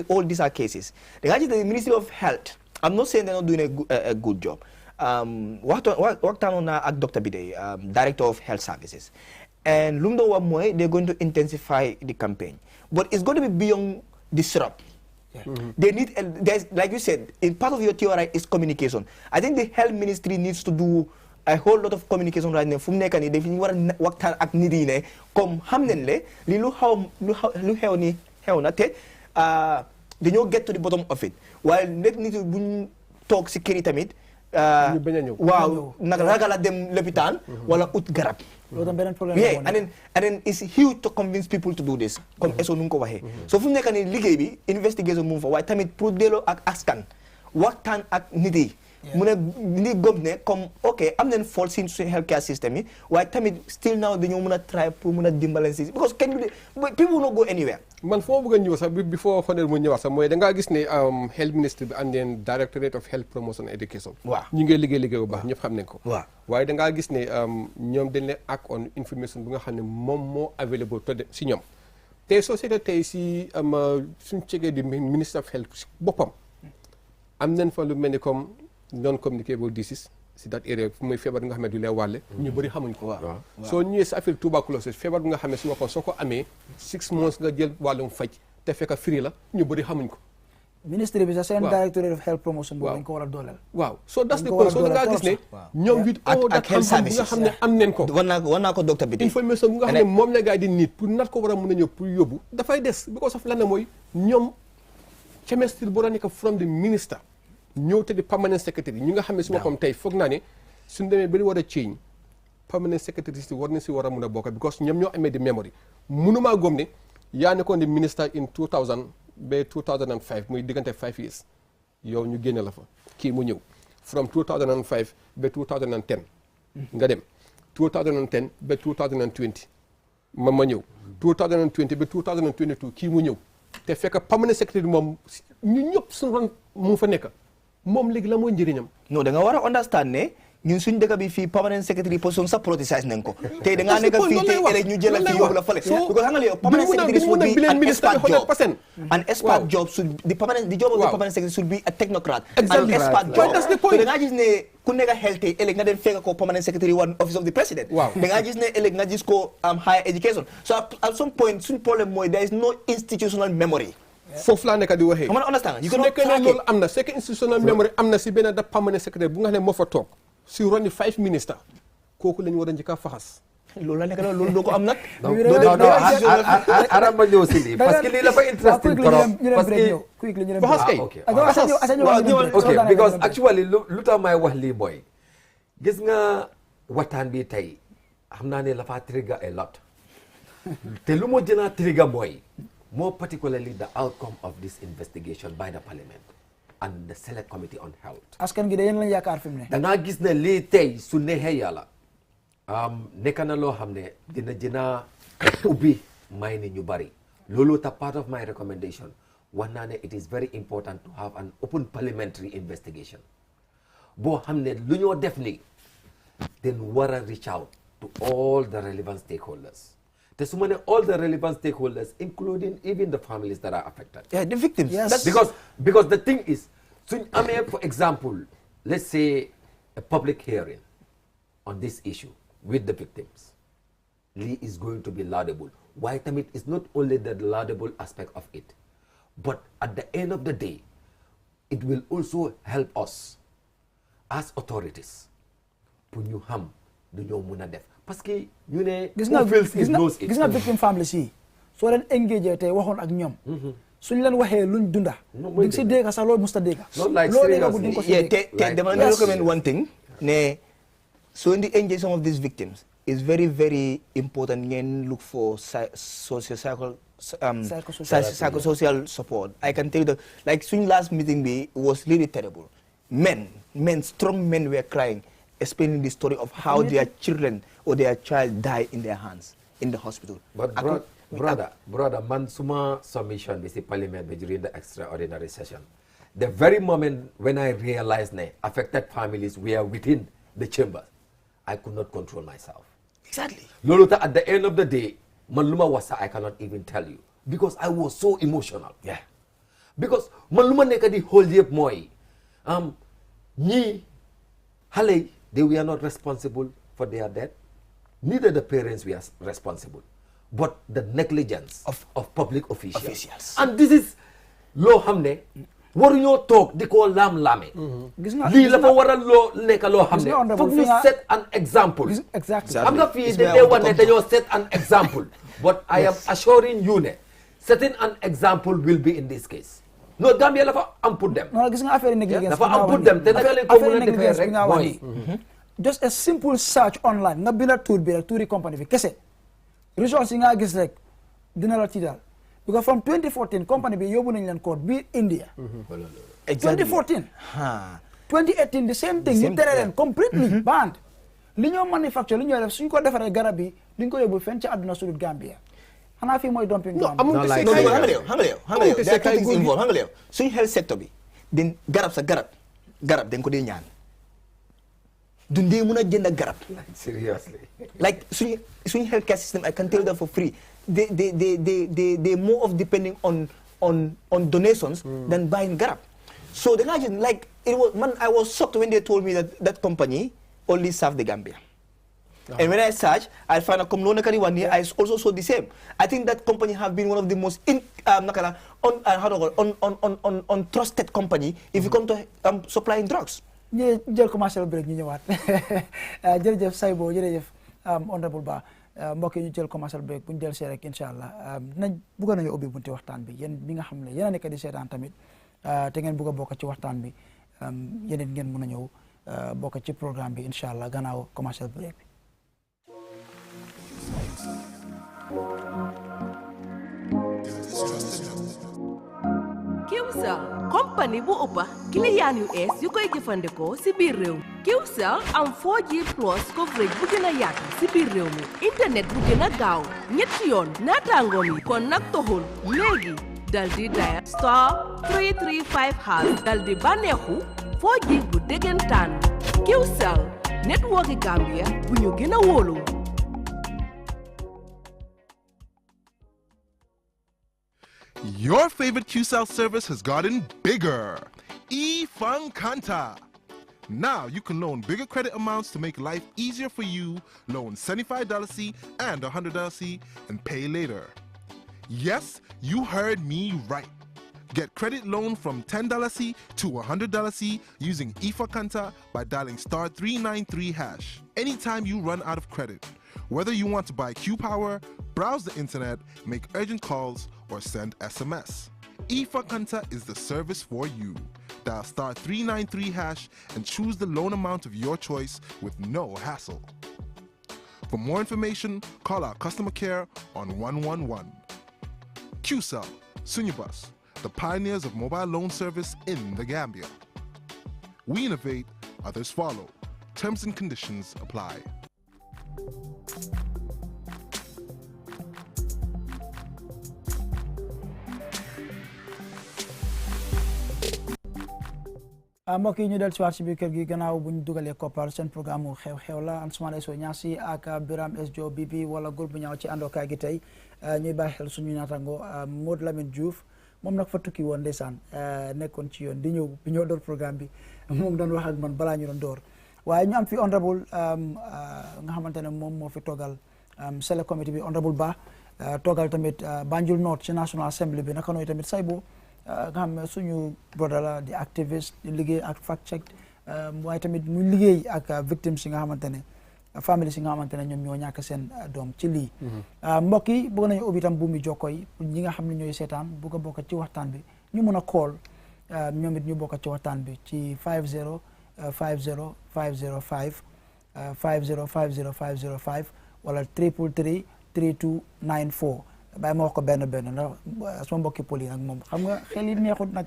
all these are cases. The Ministry of Health, I'm not saying they're not doing a good job. Worked on at Dr. Bide, Director of Health Services. And they're going to intensify the campaign. But it's going to be beyond disrupt. They need, like you said, in part of your theory is communication. I think the health ministry needs to do a whole lot of communication right now. Fum nekani def ñu wara waxtaan ak nit yi ne comme xam nañ le li lu xew ni xew na te dañoo get to the bottom of it. While nit buñ toog si kër yi tamit ñu bañ a ñëw waaw nag ragal a dem lopitaan wala ut garab. Yeah, and then it's huge to convince people to do this. Comme eso nu ko waxee. So fu mu nekk nii liggéey bi investigation mu fa waaye tamit pour delloo ak askan waxtaan ak nit yi. mu ne ni gëm ne comme ok am nañ fault si healthcare system yi waaye tamit still now dañoo mën a try pour mën a dimbale si because people will not go anywhere. man foo bëgg a ñëw sax before Fadel mu ñëwaat sax mooy da ngaa gis ne health ministry bi and then directorate of health promotion and education. waaw ñu ngi liggéey bu baax ñëpp xam nañ ko. waaw waaye da ngaa gis ne ñoom dañ leen act on information bu nga xam ne moom moo available to si ñoom. tey société tey si suñ cegee di ministre of health boppam am nañ fa lu mel ni comme non communicable disease si that area fu muy feebar bi nga xam ne du lee wàlle ñu bëri xamuñ ko. waaw soo ñëwee si affaire tuberculose feebar bi nga xam ne si boppam soo ko amee 6 months nga jël wàllum faj te fekk free la ñu bëri xamuñ ko. ministre bi sax seen directorate of health promotion boobu dañ ko war a dooleel. waaw so that's the point so da ngaa gis ne ñoom with all that xam-xam bi nga xam ne am nañ ko war naa ko docteur bi information bu nga xam ne moom la gars yi di nit pour nat ko war a mën a ñëw pour yóbbu dafay des because of lan mooy ñoom chemistry bu war a nekk from the minister ñëw te di permanent secretary ñu nga xam ne si boppam tey foog naa ne suñu demee ba di war a change permanent secretary si war na si war a mun a bokk because ñoom ñoo amee di memory mënumaa góom ne yaa nekkoon di minister in 2000 ba 2005 muy diggante 5 years yow ñu génne la fa kii mu ñëw from 2005 ba 2010 nga dem 2010 ba 2020 ma ñëw 2020 ba 2022 kii mu ñëw te fekk permanent secretary moom ñu ñëpp suñu ron mu fa nekk moom léegi la mooy njëriñam. non da nga war a understand ne ñun suñ dëkk bi fii permanent secretary position sax politicise nañ ko. tey da ngaa nekk fii tey ëllëg ñu jëlal fii yóbbu la fële. because xam nga yow permanent secretary should be an expert job. An expert job should the job of the permanent secretary should be a technocrat. An expert job. So da ngaa gis ne ku nekk health tey ëllëg nga dem fekk ko permanent secretary one office of the president. da ngaa gis ne ëllëg nga gis ko higher education so at some point suñ problème mooy there is no institutional memory. foofu laa nekk di waxee. xam nga understand su nekkee ne loolu am na c'est que institutional memory am na si benn da permanent secretary bu nga xam ne moo fa toog si roni 5 ministres kooku la ñu war a njëkk a faxas loolu la nekk loolu doo ko am nag. non arama ñëw si lii parce que lii la fa interesting trop parce que ok because actually lu tax may wax lii mooy gis nga waxtaan bi tey xam naa ne la fa trigger a lot te lu moo jënaa trigger mooy more particularly the outcome of this investigation by the parliament and the select committee on health. askan gi de yéen lañ yaakaar fi mu ne. da ngaa gis ne lii tey su neexee yàlla nekk na loo xam ne dina ubbi may ni ñu bari loolu ta part of my recommendation wax naa ne it is very important to have an open parliamentary investigation boo xam ne lu ñoo def ni then war a reach out to all the relevant stakeholders te su ma ne all the relevant stakeholders including even the families that are affected. Yeah, the victims. Yes. Because the thing is suñ amee for example let's say a public hearing on this issue with the victims lii is going to be laudable waaye tamit is not only the laudable aspect of it but at the end of the day it will also help us as authorities pour ñu xam du ñoo mun a def parce que ñu ne gis nga victim families yi soo leen engagé tey waxoon ak ñoom suñ leen waxee luñ dunda di si dégg sax loolu musta dégg loolu dégg bu di ko si dégg te dama leen recommend one thing ne so in the engage some of these victims it's very very important ngeen look for psychosocial support. I can tell you that like suñ last meeting bi was really terrible. Strong men were crying, explaining the story of how their children or their child died in their hands in the hospital. But brother, man suma submission bi si parliament bi during the extraordinary session. The very moment when I realized that affected families were within the chamber, I could not control myself. Exactly. Loluta at the end of the day, man luma wasa I cannot even tell you because I was so emotional. Yeah. Because man luma neka di whole yep moy. Ñi xale they were not responsible for their death. Neither the parents were responsible. But the negligence of public officials. And this is loo xam ne waruñoo toog di ko laam-laame. lii la fa war a loo nekk loo xam ne foog ñu set an example. Exactly. xam nga fii dañuy wax ne dañoo set an example. But I am assuring you ne setting an example will be in this case. No, Gambia la fa am pour dem. non gis nga affaire négligence dafa am pour dem te naka leen ko mën a defee rek mooy. just a simple search online nga binda tur bi rek turi company bi kese results yi nga gis rek dina la tiital. Because from 2014, company be yóbbu nañ leen code bi India. Exactly. 2014. 2018 the same thing. ñu tere leen completely banned. li ñoo manufacture li ñoo def suñ ko defaree garab bi duñ ko yóbbu fenn ci àdduna su dul Gambia. xanaa fii mooy dumping ground. xam nga yow there are two things involved xam nga yow suñ health sector bi din garab dañ ko dee ñaan. duñ dee mun a jënd garab. Seriously. Like suñ healthcare system I can tell them for free. They more of depending on donations than buying garab. So the guy like I was shocked when they told me that company only served the Gambia. And when I searched, I found out I also saw the same. I think that company have been one of the most untrusted company if you come to supplying drugs. ñu jël commercial break ñu ñëwaat jërëjëf Saybo jërëjëf honorable Ba mbokk yi ñu jël commercial break bu ñu jël see rek incha allah nañ bëgg nañu ubbi bunti waxtaan bi yéen bi nga xam ne yéen a nekk di seetaan tamit te ngeen bëgg a bokk ci waxtaan bi yeneen ngeen mën a ñëw bokk ci programme bi incha allah gannaaw commercial break bi. Qcell compagnie bu ëppa client yu ees yu koy jëfandikoo ci biir réew mi Qcell am 4G plus coverage bu gën a yaatu ci biir réew mi internet bu gën a gaaw ñetti yoon naataangoom yi kon nag toxul léegi dal di dial *335# dal di bànneexu 4G bu dëggantaan Qcell network Gambia bu ñu gën a wóolu. Your favorite QCell service has gotten bigger. eFunkanta. Now you can loan bigger credit amounts to make life easier for you. Loan $75 and $100 and pay later. Yes, you heard me right. Get credit loan from $10 to $100 using eFunkanta by dialing *393#. Anytime you run out of credit, Whether you want to buy Q-Power, browse the internet, make urgent calls, or send SMS, eFakanta is the service for you. Dial *393# and choose the loan amount of your choice with no hassle. For more information, call our customer care on 111. QCell, Sunyabus, the pioneers of mobile loan service in the Gambia. We innovate, others follow. Terms and conditions apply. mbokk yi ñu del ci waat ci biir kër gi gannaaw bu ñu dugalee koppar seen programme xew-xew la Ansoumana Sow Ñaasi ak Biram SJO BP wala groupe bu ñaaw ci àndokaay gi tey ñuy bàyyi xel suñu naatango Modou Lamine Diouf moom nag fa tukki woon ndeysaan nekkoon ci yoon di ñëw bi ñoo door programme bi moom doon wax ak man balaa ñu doon door waaye ñu am fi honorable nga xamante ne moom moo fi toogal select committee bi honorable Ba toogal tamit Banjul North ci National Assembly bi naka nooy tamit Saybo nga xam ne suñu brother la di activiste di liggéey ak fact check waaye tamit mu liggéey ak victimes yi nga xamante ne famille si nga xamante ne ñoom ñoo ñàkk seen doom ci lii mbokk yi bëgg nañu ubbi itam bu mu jokko yi ñi nga xam ne ñooy seetaan bëgg a bokk ci waxtaan bi ñu mën a call ñoom it ñu bokk ci waxtaan bi ci 50 50 505 50 50 505 wala 333 3294 bàyyi ma wax ko benn ndax sama mbokki poli nag moom xam nga xel yi neexut nag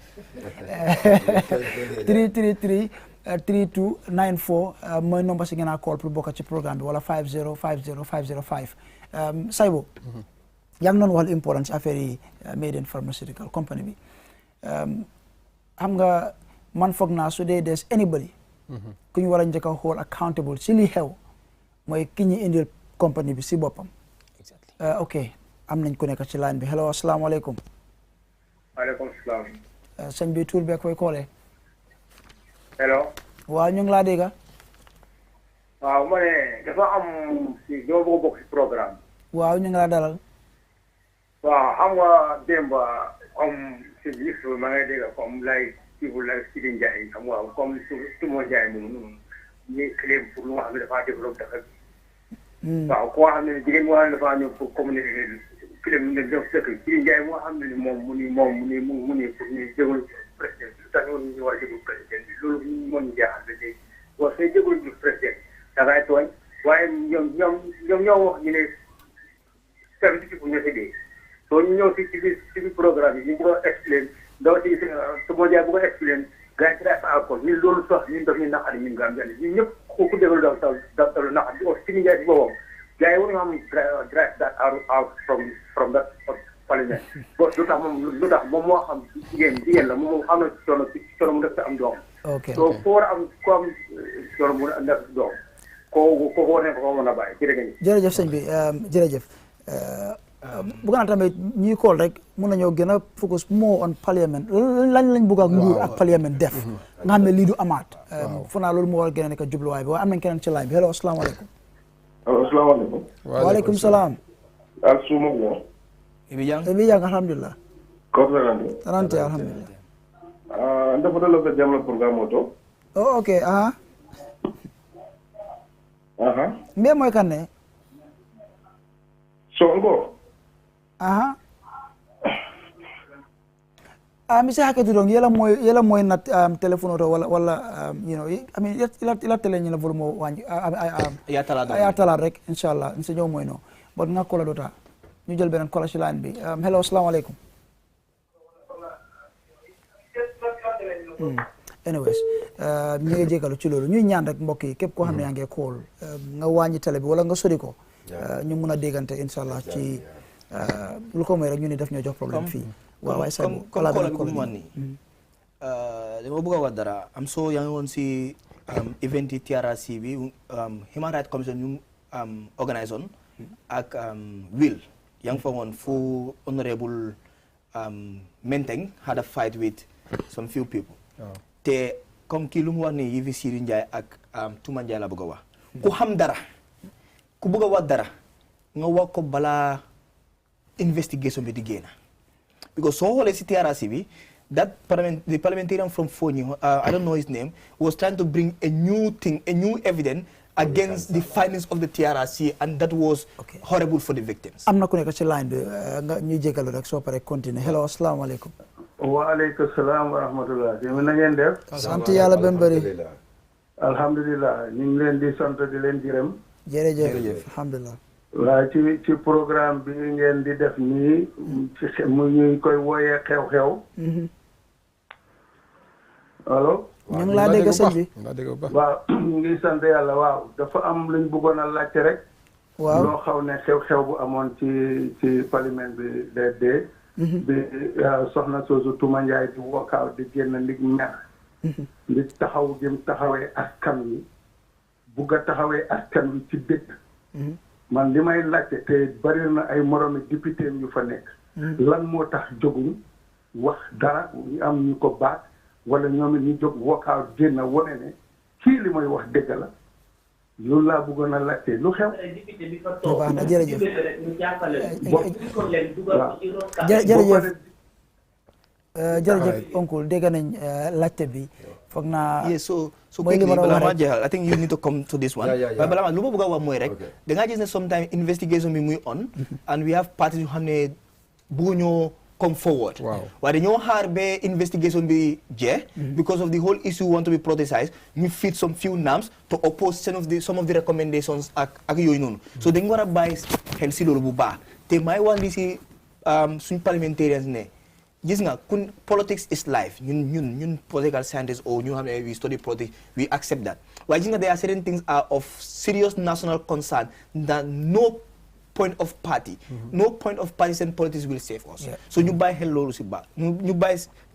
333 3294 mooy nombre si ngeen a call pour bokk ci programme bi wala 50 50 505 Saybo yaa ngi doon wax importance ci affaire yi made in pharmaceutical company bi xam nga man foog naa su dee des anybody ku ñu war a njëkk a xool accountable si li xew mooy ki ñu indil company bi si boppam ok am nañ ku nekk ci line bi hello asalaamaaleykum. waaleykum salaam. sëñ bi tur beeg koy koolee. hello. waaw ñu ngi laa dégg. waaw ma ne dafa am si dama bëgg a bokk si programme. waaw ñu ngi laa dalal. waaw xam nga démb si liste bi ma ngay dégg comme lay people like Sidi Ndiaye xam nga comme Tumo Ndiaye moom noonu ñu clé pour lu nga xam ne dafa développé dëkk bi. waaw koo xam ne jigéen moo xam ne dafa ñëw pour communauté film ne def dëkk Sidi Ndiaye moo xam ne moom mu ni pour ñu jégalu président lu tax ñu war a jégalu président bi loolu moo ñu jaaxal ba léegi waaw sooy jégalu ñu président da ngay tooñ waaye ñoom ñoo wax ñu ne service bi bu ñu si dee soo ñu ñëw si biir programme yi ñu bëgg a explain ndaw si Tumo Ndiaye bu ko explain gars yi dafa accord ñun loolu sax ñun daf ñu naqari ñun Gambien ñun ñëpp ku déglu daal naqari di wax Sidi Ndiaye si boppam gars yi war nga xam drive that out from that parliament bon lu tax moom moo xam jigéen la moom xam na coono mu def sa am doom so foo war a am ko am coono mu def doom ko war ne ko mën a bàyyi jërëjëf sëñ bi jërëjëf bëgg naa tamit ñuy kool rek mun nañoo gën a focus more on parliament lañ bëgg ak nguur ak parliament def nga xam ne lii du amaat fu naa loolu moo war a gën a nekk jubluwaay bi waaye am nañ keneen ci line bi hello asalaamaaleykum asalaamaaleykum. waaleykum salaam. Asuma wo. Ibi jang alhamdulillah. Ko ferante. Tarante alhamdulillah. Anda pada lo ke jam lo program auto. Oh okay, aha. Mbe moy kanne? So ngo. Aha. Misi hakati dong yela moy nat telephone auto wala you know I mean ila tele ni la volume wanji ya tala rek inshallah nse ñow moy no bon nga ko la dota ñu jël benen kola ci line bi hello assalamu alaykum anyways ñu ngi jégalu ci loolu ñuy ñaan rek mbokk yi képp koo xam ne yaa ngi call nga wàññi télé bi wala nga sori ko ñu mun a déggante inshallah ci lu ko mooy rek ñu ni def ñoo jox problème fii waaw waaye sa comme kola bi bu mu wan nii dama bëgg a wax dara am soo yaa ngi woon si event yi TRRC bi Human Rights Commission ñu organise on ak Will yaa ngi fa woon fu honorable Menteng had a fight with some few people te comme kii lu mu wax nii yi fi Sidi Ndiaye ak Tuma Ndiaye la bëgg a wax ku xam dara ku bëgg a wax dara nga wax ko balaa investigation bi di génn because so xoolee si TRRC bi the parliamentarian from Fonyi, I don't know his name, was trying to bring a new thing, a new evidence against the findings of the TRRC, and that was horrible for the victims. am na ku nekk ci line bi nga ñuy jégalu rek soo paree continuer. hello asalaamaaleykum. waaleykum salaam wa rahmatullah. jërëjëf na ngeen def. sant yàlla ba mu bëri. alhamdulilah ñu ngi leen di sant di leen gërëm. jërëjëf alhamdulilah. waaw ci programme bi ngeen di def nii ci mu ñuy koy wooyee xew-xew. allo. ñu ngi laa dégg sëñ bi. waaw ñu ngi sant yàlla waaw dafa am luñ bëggoon a laajte rek. waaw loo xaw ne xew-xew bu amoon ci parlement bi de bi soxna soosu Tuma Njaay di wokkaaw di génn ndig mer. ndi taxaw jëm taxawee askan wi bugg a taxawee askan wi ci dëkk. man li may laajte te bari na ay moromi député yu fa nekk. lan moo tax jóguñ wax dara ñu am ñu ko baat wala ñoom it ñu jóg wokkaaw génn wane ne kii li may wax dëgg la loolu laa bëggoon a laajte lu xew. baax na jërëjëf. jërëjëf oncle dégg nañ laajte bi foog naa. so quickly balaa maa jeexal I think you need to come to this one. waaye balaa maa lu ma bëgg a wax mooy rek. da ngaa gis ne sometimes investigation bi muy on. and we have parties yu xam ne bëgguñoo come forward. waaye dañoo xaar ba investigation bi jeex. because of the whole issue want to be politicized ñu fit some few names to oppose some of the recommendations ak yooyu noonu. so dañ war a bàyyi xel si loolu bu baax te may wax li si suñ parliamentarians ne. gis nga kun politics is life ñun political scientists or ñu xam ne we study politics we accept that waaye gis nga there are certain things are of serious national concern that no point of party and politics will save us. So ñu bàyyi xel loolu si baax ñu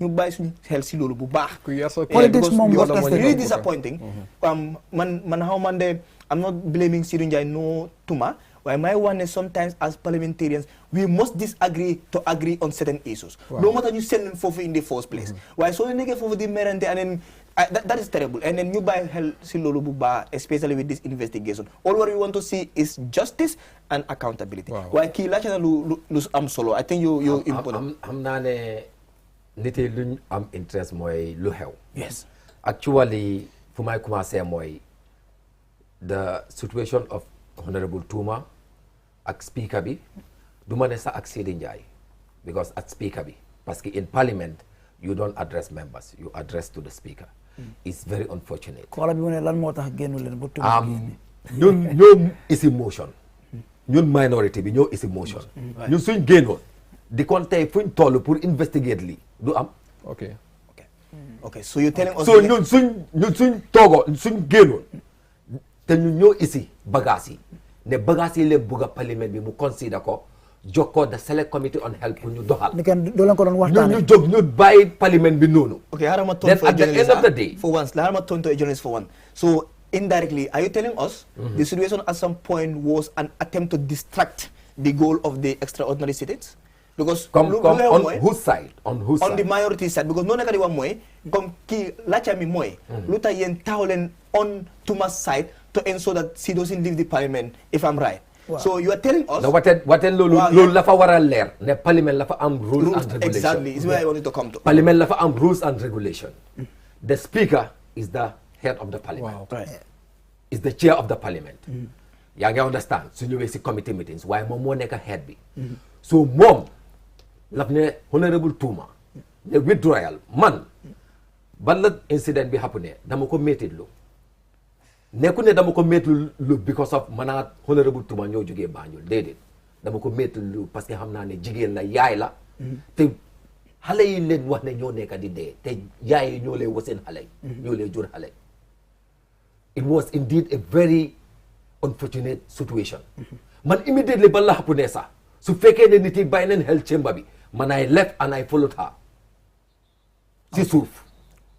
bàyyi suñu xel si loolu bu baax. politics moom was really disappointing. man xaw man de I'm not blaming Sirou Njie no Tuma. waaye may wax ne sometimes as parliamentarians we must disagree to agree on certain issues. loolu moo tax ñu seen leen foofu in the first place. waaye soo nekkee foofu di merante and then that is terrible and then ñu bàyyi xel si loolu bu baax especially with this investigation all what we want to see is justice and accountability. waaye kii laajte na lu am solo I think you important. xam naa ne nit yi luñ am interest mooy lu xew. yes actually fu may commencer mooy the situation of Honorable Tuma ak speaker bi du ma ne sax ak Sidi Njie because ak speaker bi parce que in parliament you don't address members you address to the speaker. It's very unfortunate. koola bi mu ne lan moo tax génnu leen bu Tuma ñun isi motion ñun minority bi ñoo isi motion ñun suñ génnoon di kon tey fuñ toll pour investigate lii du am. okay so you telling us. so ñun suñ toogoo suñ génnoon te ñun ñoo isi bagages yi ne bagages yi leen bugg a parlement bi mu consider ko jokkoo the select committee on health pour ñu doxal. ni kenn doo leen ko doon waxtaanee ñu jóg ñu bàyyi parlement bi noonu. okay xaaral ma tontu then at the end of the day for once xaaral ma tontu a journalist for one so indirectly are you telling us the situation at some point was an attempt to distract the goal of the extraordinary sittings because on whose side on the minority side because noonu nekk di wax mooy comme kii laajte mi mooy lu tax yéen taxaw leen on Tuma's side to ensure that she doesn't leave the parliament if I'm right. So you are telling us. waten loolu la fa war a leer ne parliament la fa am rules and regulation. Exactly, is where I wanted to come to. Parliament la fa am rules and regulation. The speaker is the head of the parliament. Is the chair of the parliament. yaa ngi understand su ñëwee si committee meetings waaye moom moo nekk head bi. so moom laf ne honorable Tuma ne withdrawal man ban la incident bi happen ne dama ko métti lu nekku ne dama ko métti lu because of manaat honorable Tuma ñoo jógee Banjul déedéet dama ko métti lu parce que xam naa ne jigéen la yaay la te xale yi leen wax ne ñoo nekk di dee te yaay yi ñoo lay waseen xale yi ñoo lay jur xale it was indeed a very unfortunate situation man immediately ba la xapu ne sax su fekkee ne nit yi bàyyi neen health chamber bi man I left and I followed her si suuf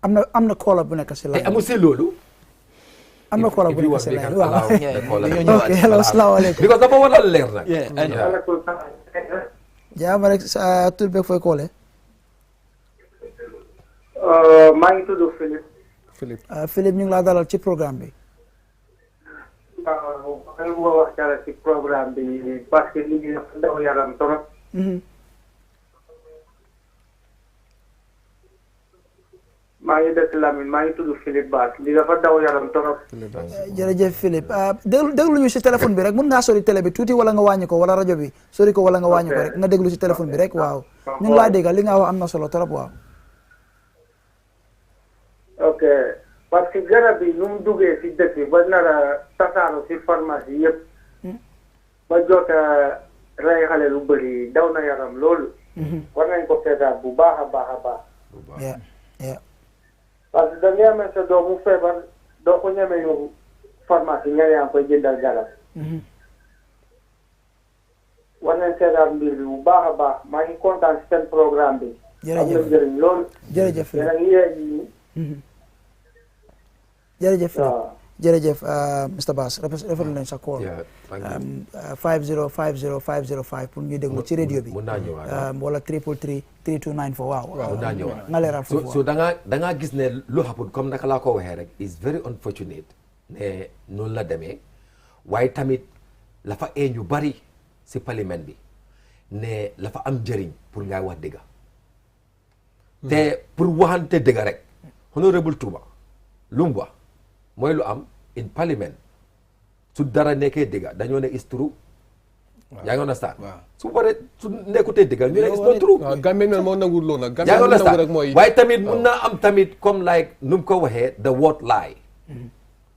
am na koola bu nekk si la te amu si loolu am na koola bu nekk si la waaw ok hello asalaamaaleykum because dafa war a leer nag jaama rek sa tur beeg fooy koole maa ngi tudd Philippe ñu ngi laa dalal ci programme bi waaw man ma wax dara ci programme bi parce que liggéey dafa daw yaram trop maa ngi dëkk Lamine maa ngi tudd Philippe Baat li dafa daw yaram torop. jërëjëf Philippe déglu ñu si téléphone bi rek mun ngaa sori télé bi tuuti wala nga wàññi ko wala rajo bi sori ko wala nga wàññi ko rek nga déglu si téléphone bi rek waaw ñu ngi laa déggal li nga wax am na solo torop waaw. ok parce que garab yi nu mu duggee si dëkk bi ba nar a tasaaro si pharmacie yëpp. ba jot a rey xale lu bëri daw na yaram loolu. war nañ ko seetaat bu baax a baax a baax. parce que da ngay amee sa doomu feebar doo ko ñemee yóbbu pharmacie nga yaa ngi koy jëndal garab. war nañ seetaat mbir bi bu baax a baax maa ngi kontaan si seen programme bi. am na njëriñ loolu. jërëjëf yéen a ngi yee ñi. jërëjëf jërëjëf Mr Bass rafetlu nañ sa call 505050 pour ñuy déglu ci radio bi wala 333 3294 waaw mun naa ñëwaat nga leeral foofu so da ngaa gis ne lu happen comme naka laa ko waxee rek is very unfortunate ne noonu la demee waaye tamit la fa ñu bari si parlement bi ne la fa am njëriñ pour ngay wax dëgga te pour waxante dëgga rek honorable Touba lu mu wax mooy lu am in parliament su dara nekkee dëgga dañoo ne is true yaa ngi understand su waree su nekkutee dëgga ñu ne is not true Gambie mel moo nangul loolu nag yaa ngi understand waaye tamit mun naa am tamit comme like nu mu ko waxee the word lie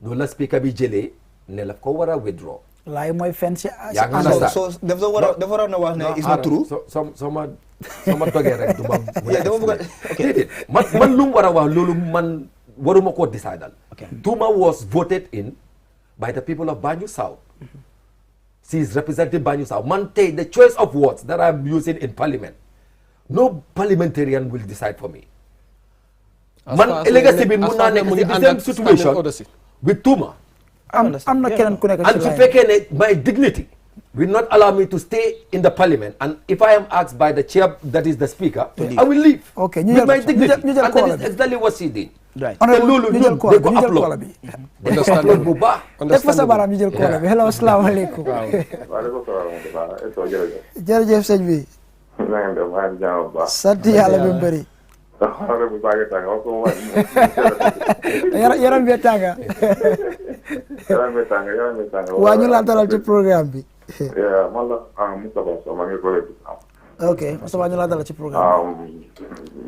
noonu la speaker bi jëlee ne la ko war a withdraw lie mooy fen si yaa ngi understand so dafa war a wax ne is not true soo ma dogee rek du ma man lu mu war a wax loolu man waruma ko decidal Touma was voted in by the people of Banjul South. She is representing Banjul South. Man, take the choice of words that I'm using in parliament. No parliamentarian will decide for me. Man, legacy bin mun naa nekk the same situation with Touma. am na keneen ku nekk and su fekkee ne my dignity will not allow me to stay in the parliament, and if I am asked by the chair, that is the speaker, I will leave. Okay, with my dignity. And that is exactly what she did. Right. ñu jël koola bi understand bu baax. def fa sa baaraam ñu jël koola bi hello asalaamaaleykum. waaleykum salaam. jërëjëf sëñ bi. na ngeen def maa ngi jàmm bu baax. sant yàlla bi mu bëri. yaram bi tànga. waa ñu laa dalal ci programme bi. man la Moustapha Sow maa ngi koy ok Moustapha ñu laa dalal ci programme bi.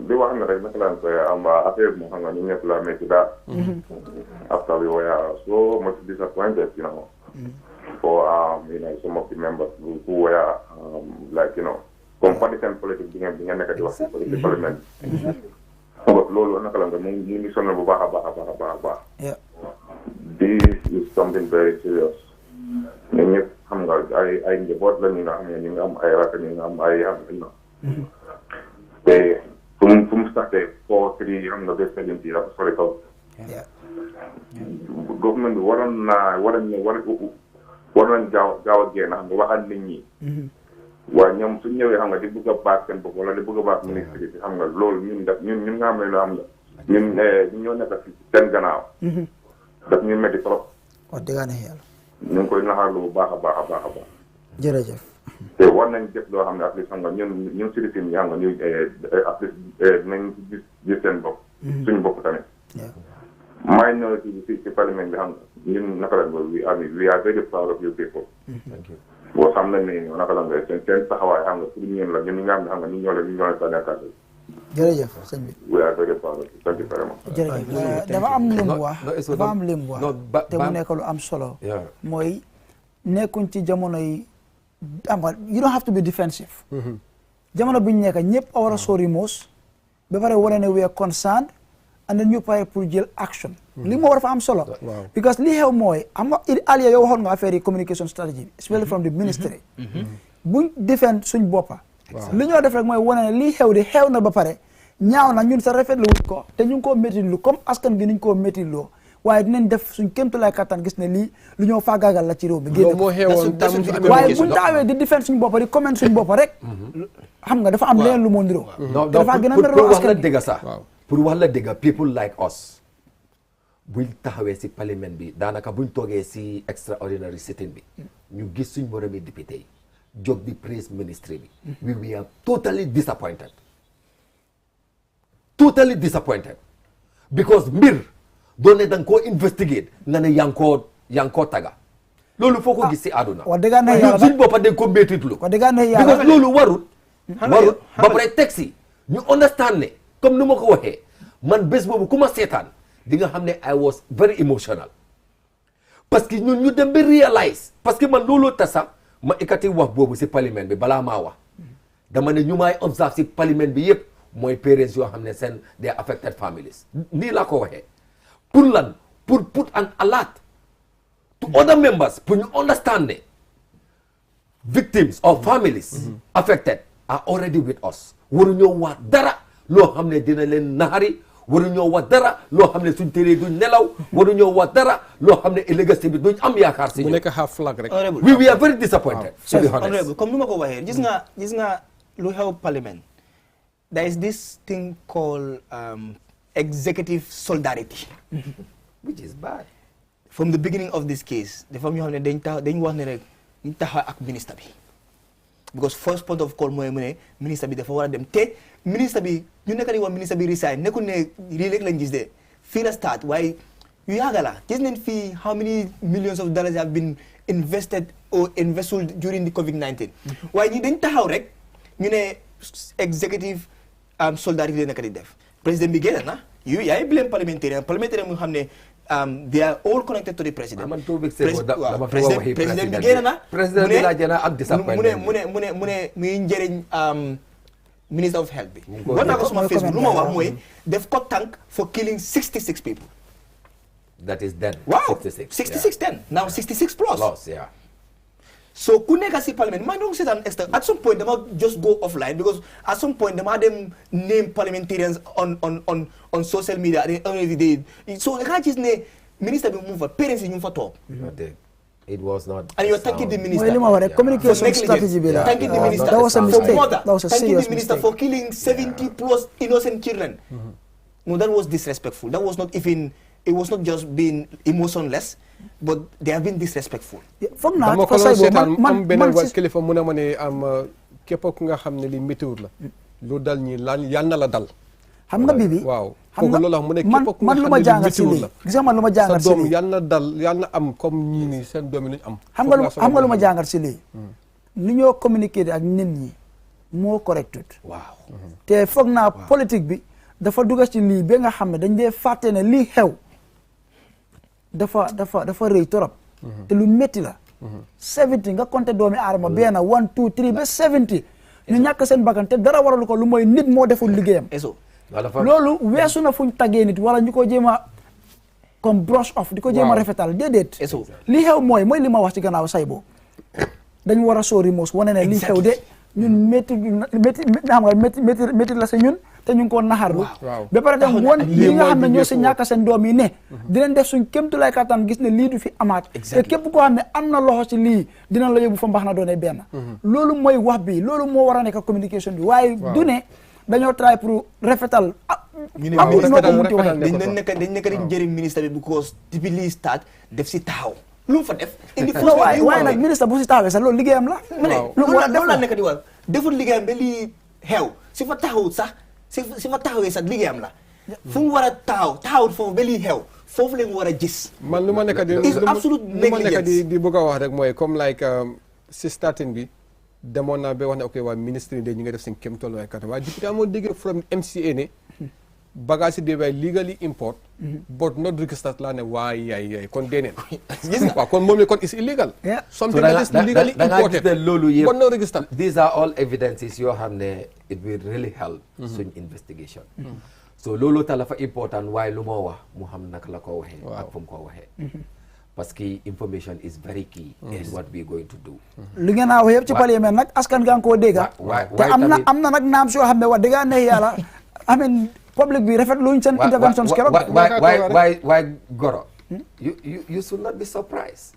di wax ne rek naka laan koy am affaire bi moo xam nga ñu ñëpp la métti daal. After we were so much disappointed, for some of the members who were like, competition politics being negative political parliament. Loolu naka la nga mu ngi sonal bu baax a baax. This is something very serious. ñun ñëpp xam nga ay njaboot la ñu nga xam ne ñu ngi am ay rakk ñu ngi am ay te fu mu starté 4-3 xam nga ba 70 dafa sori kaw. Government bi war nañ gaaw a génn xam nga waxal nit ñi. waaye ñoom suñ ñëwee xam nga di bëgg a baat seen bopp wala di bëgg a baat ministre bi xam nga loolu ñun nga xam ne loo xam nga ñun ñoo nekk ci seen gannaaw. daf ñuy métti trop. wax dëgg yàlla. ñu ngi koy naxarlu bu baax a baax. jërëjëf. te war nañ def loo xam ne at least xam nga ñun citoyen yi xam nga ñu at least dinañ gis seen bopp. suñu bopp tamit. minority bi ci parlement bi xam nga ñun naka la we are very proud of you people. boo xam nañ ne naka la nga seen taxawaay xam nga pour ñun la ñun ñi nga xam ne xam nga ñu ñoo leen tànnee kàddu. jërëjëf sëñ bi. we are very proud of you. Thank you very much. jërëjëf dafa am li mu wax te mu nekk lu am solo. mooy nekkuñ ci jamono yi you don't have to be defensive. jamono bi ñu nekk ñëpp a war a sori moos ba pare wane ne we are concerned and then ñu pare pour jël action. li moo war dafa am solo. because li xew mooy am nga Aliya yow waxoon nga affaire yi communication strategy especially from the ministry. buñ defend suñ boppa li ñoo def rek mooy wane ne lii xew di xew na ba pare ñaaw na ñun sa rafetlu wuñ ko te ñu ngi koo méttilu comme askan gi niñ koo méttiloo waaye dinañ def suñ kéemtulaay kattan gis ne lii lu ñoo faagaagal la ci réew mi génn waaye buñ taawee di defend suñ boppa di comment suñ boppa rek xam nga dafa am leen lu moo ndiroo dafa gën a meroo askan gi pour wax la dëgg people like us buñ taxawee si parlement bi daanaka buñ toogee si extraordinary sitting bi ñu gis suñ moromi député yi jóg di praise ministry bi we are totally disappointed because mbir doo ne da nga koo investigate nga ne yaa ngi koo taga loolu foo ko gis si àdduna wax dëgg ne yàlla suñ boppa dañ ko métitlu wax dëgg ne yàlla because loolu warut ba pare taxi ñu understand ne comme ni ma ko waxee man bés boobu ku ma seetaan di nga xam ne I was very emotional parce que ñun ñu dem ba réalise parce que man looloo tax sax ma ekkati wax boobu si parlement bi balaa maa wax dama ne ñu may observe si parlement bi yëpp mooy parents yoo xam ne seen they affected families nii laa ko waxee pour lan pour put an alert to other members pour ñu understand ne victims or families affected are already with us waruñoo wax dara loo xam ne dina leen naxari waruñoo wax dara loo xam ne suñ tëree duñ nelaw waruñoo wax dara loo xam ne ëllëg bi duñ am yaakaar si mu nekk half flag rek. we are very disappointed. to be honest honorable comme nu ma ko waxee gis nga lu xew parliament there is this thing called executive solidarity which is bad. from the beginning of this case dafa am ñoo xam ne dañ wax ne rek ñu taxaw ak ministre bi because first point of call mooy mu ne ministre bi dafa war a dem te ministre bi ñu nekk di wax ministre bi resign nekkul ne lii rek lañ gis de fii la start waaye yu yàgga la gis nañ fii how many millions of dollars have been invested or invested during the COVID-19 waaye ñi dañ taxaw rek ñu ne executive solidarité nekk di def président bi génn na yaay blame parliamentarian mu xam ne they are all connected to the president. président bi génn na. président bi laa jëna ak disappointment mu ne muy njëriñ minister of health bi. war naa ko suma Facebook lu ma wax mooy def ko tànk for killing 66 people. that is dead. Wow, 66 10 now 66 plus. Yeah. So ku nekk si parliament maa ngi doon seetaan extra at some point dama just go offline because at some point dama dem name parliamentarians on social media every day so da ngaa gis ne ministre bi mu fa parents yi ñu fa toog. It was not. And you're thanking the minister. mooy li ma wax rek communication strategy bi la. Thanking the minister. That was a mistake. That was a serious minister mistake. for killing 70 plus innocent children. No, that was disrespectful. That was not even. It was not just being emotionless, but they have been disrespectful. foog naa dama ko fasay doon boobu seetaan am benn man wa kilifa mu ne ma ne am képp ku nga xam ne li météo la lu dal ñi lan yal na la dal. xam nga bii waaw xam nga kooku loolu mu ne képp ku man nga lu ma xam ne li jàngat si météo lii la gis nga man lu ma sa jàngat si doom lii yal na dal yal na am comme ñii nii seen doom yi lu ñu am. xam nga lu ma jàngat si lii ni ñoo communiquer ak nit ñi moo correctut. waaw te foog naa politique bi dafa dugg ci lii ba nga xam ne dañ dee fàtte ne lii xew dafa rëy torop te lu métti la 70 nga compté doomi aadama benn 1 2 3 ba 70 ñu ñàkk seen bakkan te dara waralu ko lu mooy nit moo deful liggéeyam loolu weesu na fuñ taggee nit wala ñu ko jéem a comme brush off di ko jéem a rafetal déedéet li xew mooy li ma wax ci gannaaw say boo dañ war a sóori moos wane ne li xew de ñun métti la sa ñun te ñu ngi ko naxarlu ba pare dem woon ñi nga xam ne ñoo si ñàkk seen doom yi ne dinañ def suñ kémtulaay kattan gis ne lii du fi amaat te képp koo xam ne am na loxo ci lii dina la yóbbu fa mbax na doone benn loolu mooy wax bi loolu moo war a nekk communication bi waaye du ne dañoo try pour rafetal amul noo ko munti waxee dañ nekk di njëriñ ministre bi because depuis lii start def si taxaw lu mu fa def indi non waaye nag ministre bu si taxawee sax loolu liggéeyam la loolu la nekk di wax deful liggéeyam ba lii xew si fa taxawut sax si fa taxawee sax liggéeyam la fu mu war a taxawut foofu ba lii xew foofu la mu war a gis man lu ma nekk di bëgg a wax rek mooy comme like si starting bi demoon naa ba wax ne ok waa ministre yi de ñu ngi def seen kéem tolluwaay kattan waaye député amoon dégg from MCA ne bagage yi de waay legally import but not registered laa ne waay yaay kon déeneen gis nga waaw kon moom ne kon is illegal something that is legally imported but not registered these are all evidences yoo xam ne it will really help suñ investigation so loolu ta la fa important waaye lu moo wax mu xam naka la ko waxee ak fu mu ko waxee parce que information is very key in what we are going to do li ngeen a wax yëpp ci parlement nag askan gaa ngi koo dégga te am na nag naam soo xam ne wax dëgg ne yàlla amen public bi rafet luñ seen interventions keroog waay Goro you should not be surprised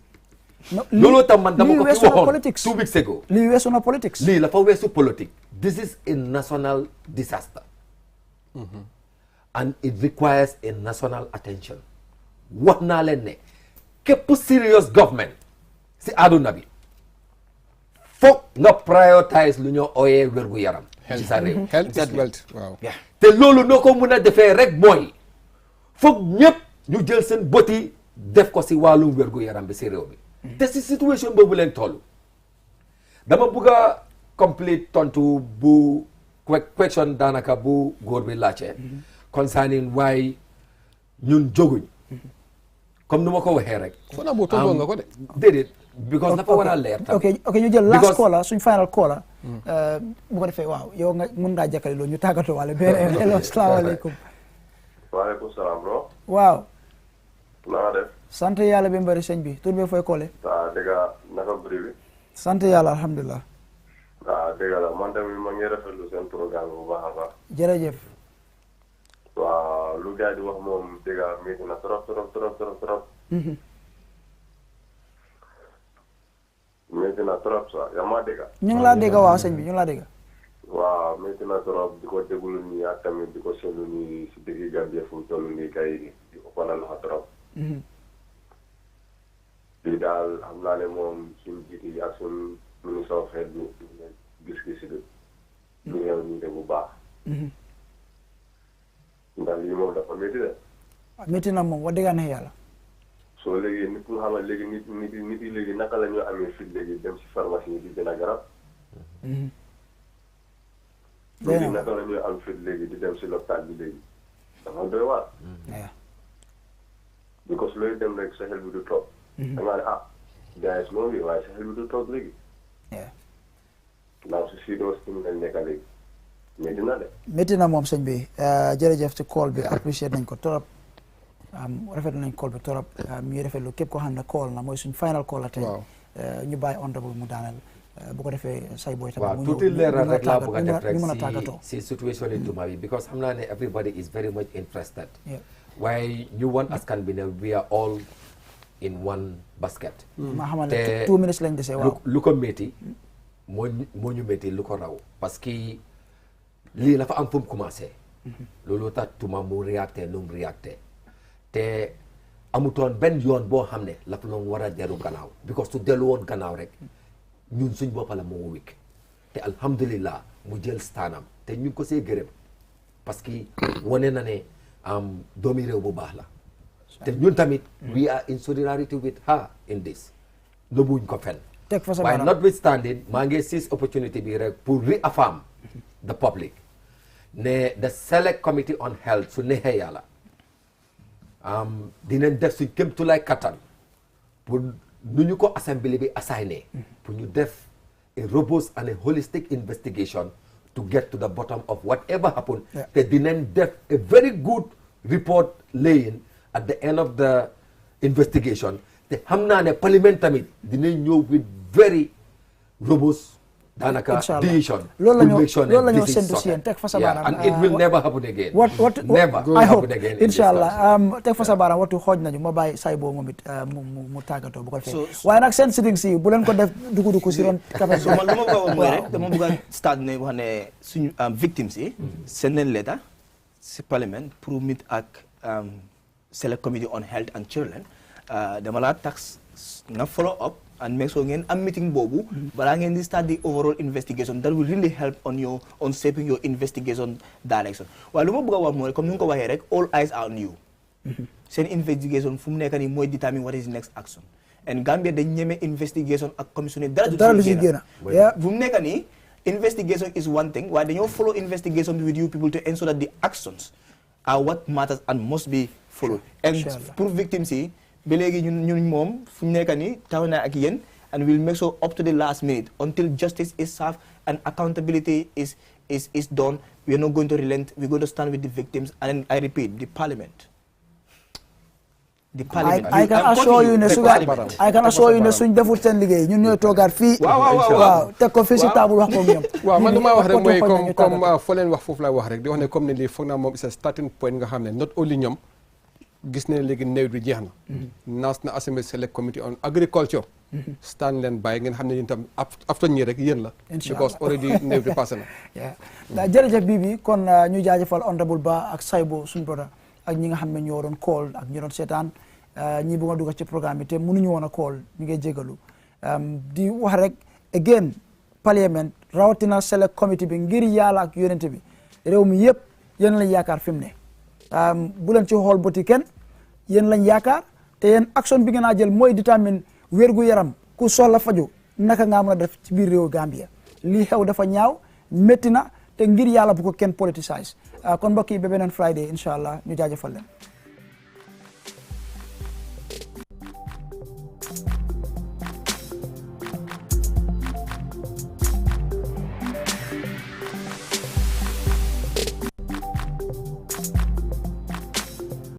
loolu tam man dama ko fi waxoon 2 weeks ago lii weesu na politics lii la fa weesu politique this is a national disaster and it requires a national attention wax naa leen ne képp serious government si àdduna bi foog nga prioritize lu ñoo ooyee wérgu yaram ci sa réew health is wealth waaw te loolu noo ko mun a defee rek mooy foog ñëpp ñu jël seen boti def ko si wàllum wérgu yaram bi si réew bi te si situation boobu leen toll dama bëgg a complete tontu bu question daanaka bu góor bi laajte concerning why ñun jóguñ comme nu ma ko waxee rek foo naa boo tontu nga ko de déedéet because dafa war a leer tamit ok ñu jël last caller suñ final caller bu ko defee waaw yow nga mun ngaa jàkkale loolu ñu tàggatoo wala benn hello asalaamaaleykum waaleykum salaam bro. waaw na nga def. sant yàlla bi mbari sëñ bi tur bi fooy koole waaw dëgg naka bëri bi. sant yàlla alhamdulilah waaw dëgg la man tamit ma ngi rafetlu seen programme bu baax a baax. jërëjëf waaw lu gars di wax moom dëgg métti na trop. métti na trop sax yaa ma dégg. ñu ngi laa dégg waaw sëñ bi ñu ngi laa dégg waaw métti na trop di ko déglu nii ak tamit di ko seetlu nii si dëgg Gambie fu mu toll nii kay di ko fanal loxo trop. lii daal xam naa ne moom suñ jiit yi ak suñ ministre of health bi gis-gis bi lu ñëw ñu de bu baax. ndax lii moom dafa métti de. métti na moom wax dëgg ne yàlla soo léegi nit nga xam ne léegi nit yi léegi naka la ñu amee fit léegi dem si pharmacie yi di jënd garab. léegi naka la ñuy am fit léegi di dem si lopitaan bi léegi dafa doy waar. because looy dem rek sa xel bi du toog. da ngaa ne gars yi moom bi waaye sa xel bi du toog léegi. ndax si siidoos ci lañ nekk léegi métti na de. métti na moom sëñ bi jërëjëf ci call bi apprécié nañ ko trop rafetlu nañ call bi trop ñu rafetlu képp koo xam ne call na mooy suñ final call la tey ñu bàyyi honorable mu daaneel bu ko defee say boy tamit waaw tuuti leeral rek laa bëgg a def rek ñu mën a tàggatoo si situation yi Tuma bi because xam naa ne everybody is very much interested waaye ñu won askan bi ne we are all in one basket maa xamal ne 2 minutes lañ desee waaw lu ko métti moo ñu métti lu ko raw parce que lii dafa am fu mu commencé loolu tax Tuma mu réacté nu mu réacté te amutoon benn yoon boo xam ne la fa loon war a dellu gannaaw because su dellu woon gannaaw rek ñun suñ boppa la moo wikk te alhamdulillah mu jël staanam te ñu ngi ko see gërëm parce que wane na ne doomi réew bu baax la te ñun tamit we are in solidarity with her in this nëbbuñ ko fen waaye notwithstanding maa ngi seize opportunity bi rek pour reaffirm the public ne the select committee on health su neexee yàlla dinañ def suñ kémtulaay kattan pour nu ñu ko assembly bi assigné pour ñu def a robust and a holistic investigation to get to the bottom of whatever happened te dinañ def a very good report laying at the end of the investigation te xam naa ne parliament tamit dinañ ñëw with very robust daanaka decision loolu la ñoo sentu si yéen teg fa sa baaraam and it will never happen again never happen again inshallah teg fa sa baaraam waxtu xooj nañu ma bàyyi say boo moom it mu tàggatoo bu ko defee waaye nag seen sitting si bu leen ko def dugu si ron café so man dama bëgg mooy rek dama bëgg a start ne wax ne suñu victimes yi seen leen letter si parlement pour meet ak select committee on health and children dama laa tax nga follow up and make sure ngeen am meeting boobu balaa ngeen di start the overall investigation that will really help on shaping your investigation direction waaye lu ma bëgg a wax mooy comme ni nga ko waxee rek all eyes are on you seen investigation fu mu nekk nii mooy determine what is the next action and Gambia dañ ñeme investigation ak commissioner dara lu ci génn fu mu nekk nii investigation is one thing waaye dañoo follow investigation with you people to ensure that the actions are what matters and must be followed and pour victims yi ba léegi ñun moom fu ñu nekk nii taw na ak yéen and we'll make sure up to the last minute until justice is served and accountability is done. We're not going to relent. We're going to stand with the victims. And I repeat, the parliament. I can assure you ne suñ deful seen liggéey ñun ñooy toogaat fii waaw teg ko fii si table wax ko ñoom waaw man damaa wax rek mooy comme foo leen wax foofu laay wax rek di wax ne comme ne lii foog naa moom is a starting point nga xam ne not only ñoom gis ne léegi nawet bi jeex na National Assembly Select Committee on Agriculture stand leen bàyyi ngeen xam ne yéen tam after ñi rek yéen la because already nawet bi passé na jërëjëf bii bi kon ñu jaajëfal honorable Ba ak Saybo suñu brother ak ñi nga xam ne ñoo doon call ak ñi doon seetaan ñi bu nga dugg ci programme bi te mënuñu woon a call ñu ngi jégalu di wax rek again parliament rawatina select committee bi ngir yàlla ak yonente bi réew mi yëpp yéen lañ yaakaar fi mu ne bu leen ci xool boti kenn yéen lañ yaakaar te yéen action bi ngeen a jël mooy détermine wérgu yaram ku soxla faju naka ngaa mën a def ci biir réew Gambia lii xew dafa ñaaw métti na te ngir yàlla bu ko kenn politicize kon mbokk yi ba beneen Friday incha allah ñu jaajëfal leen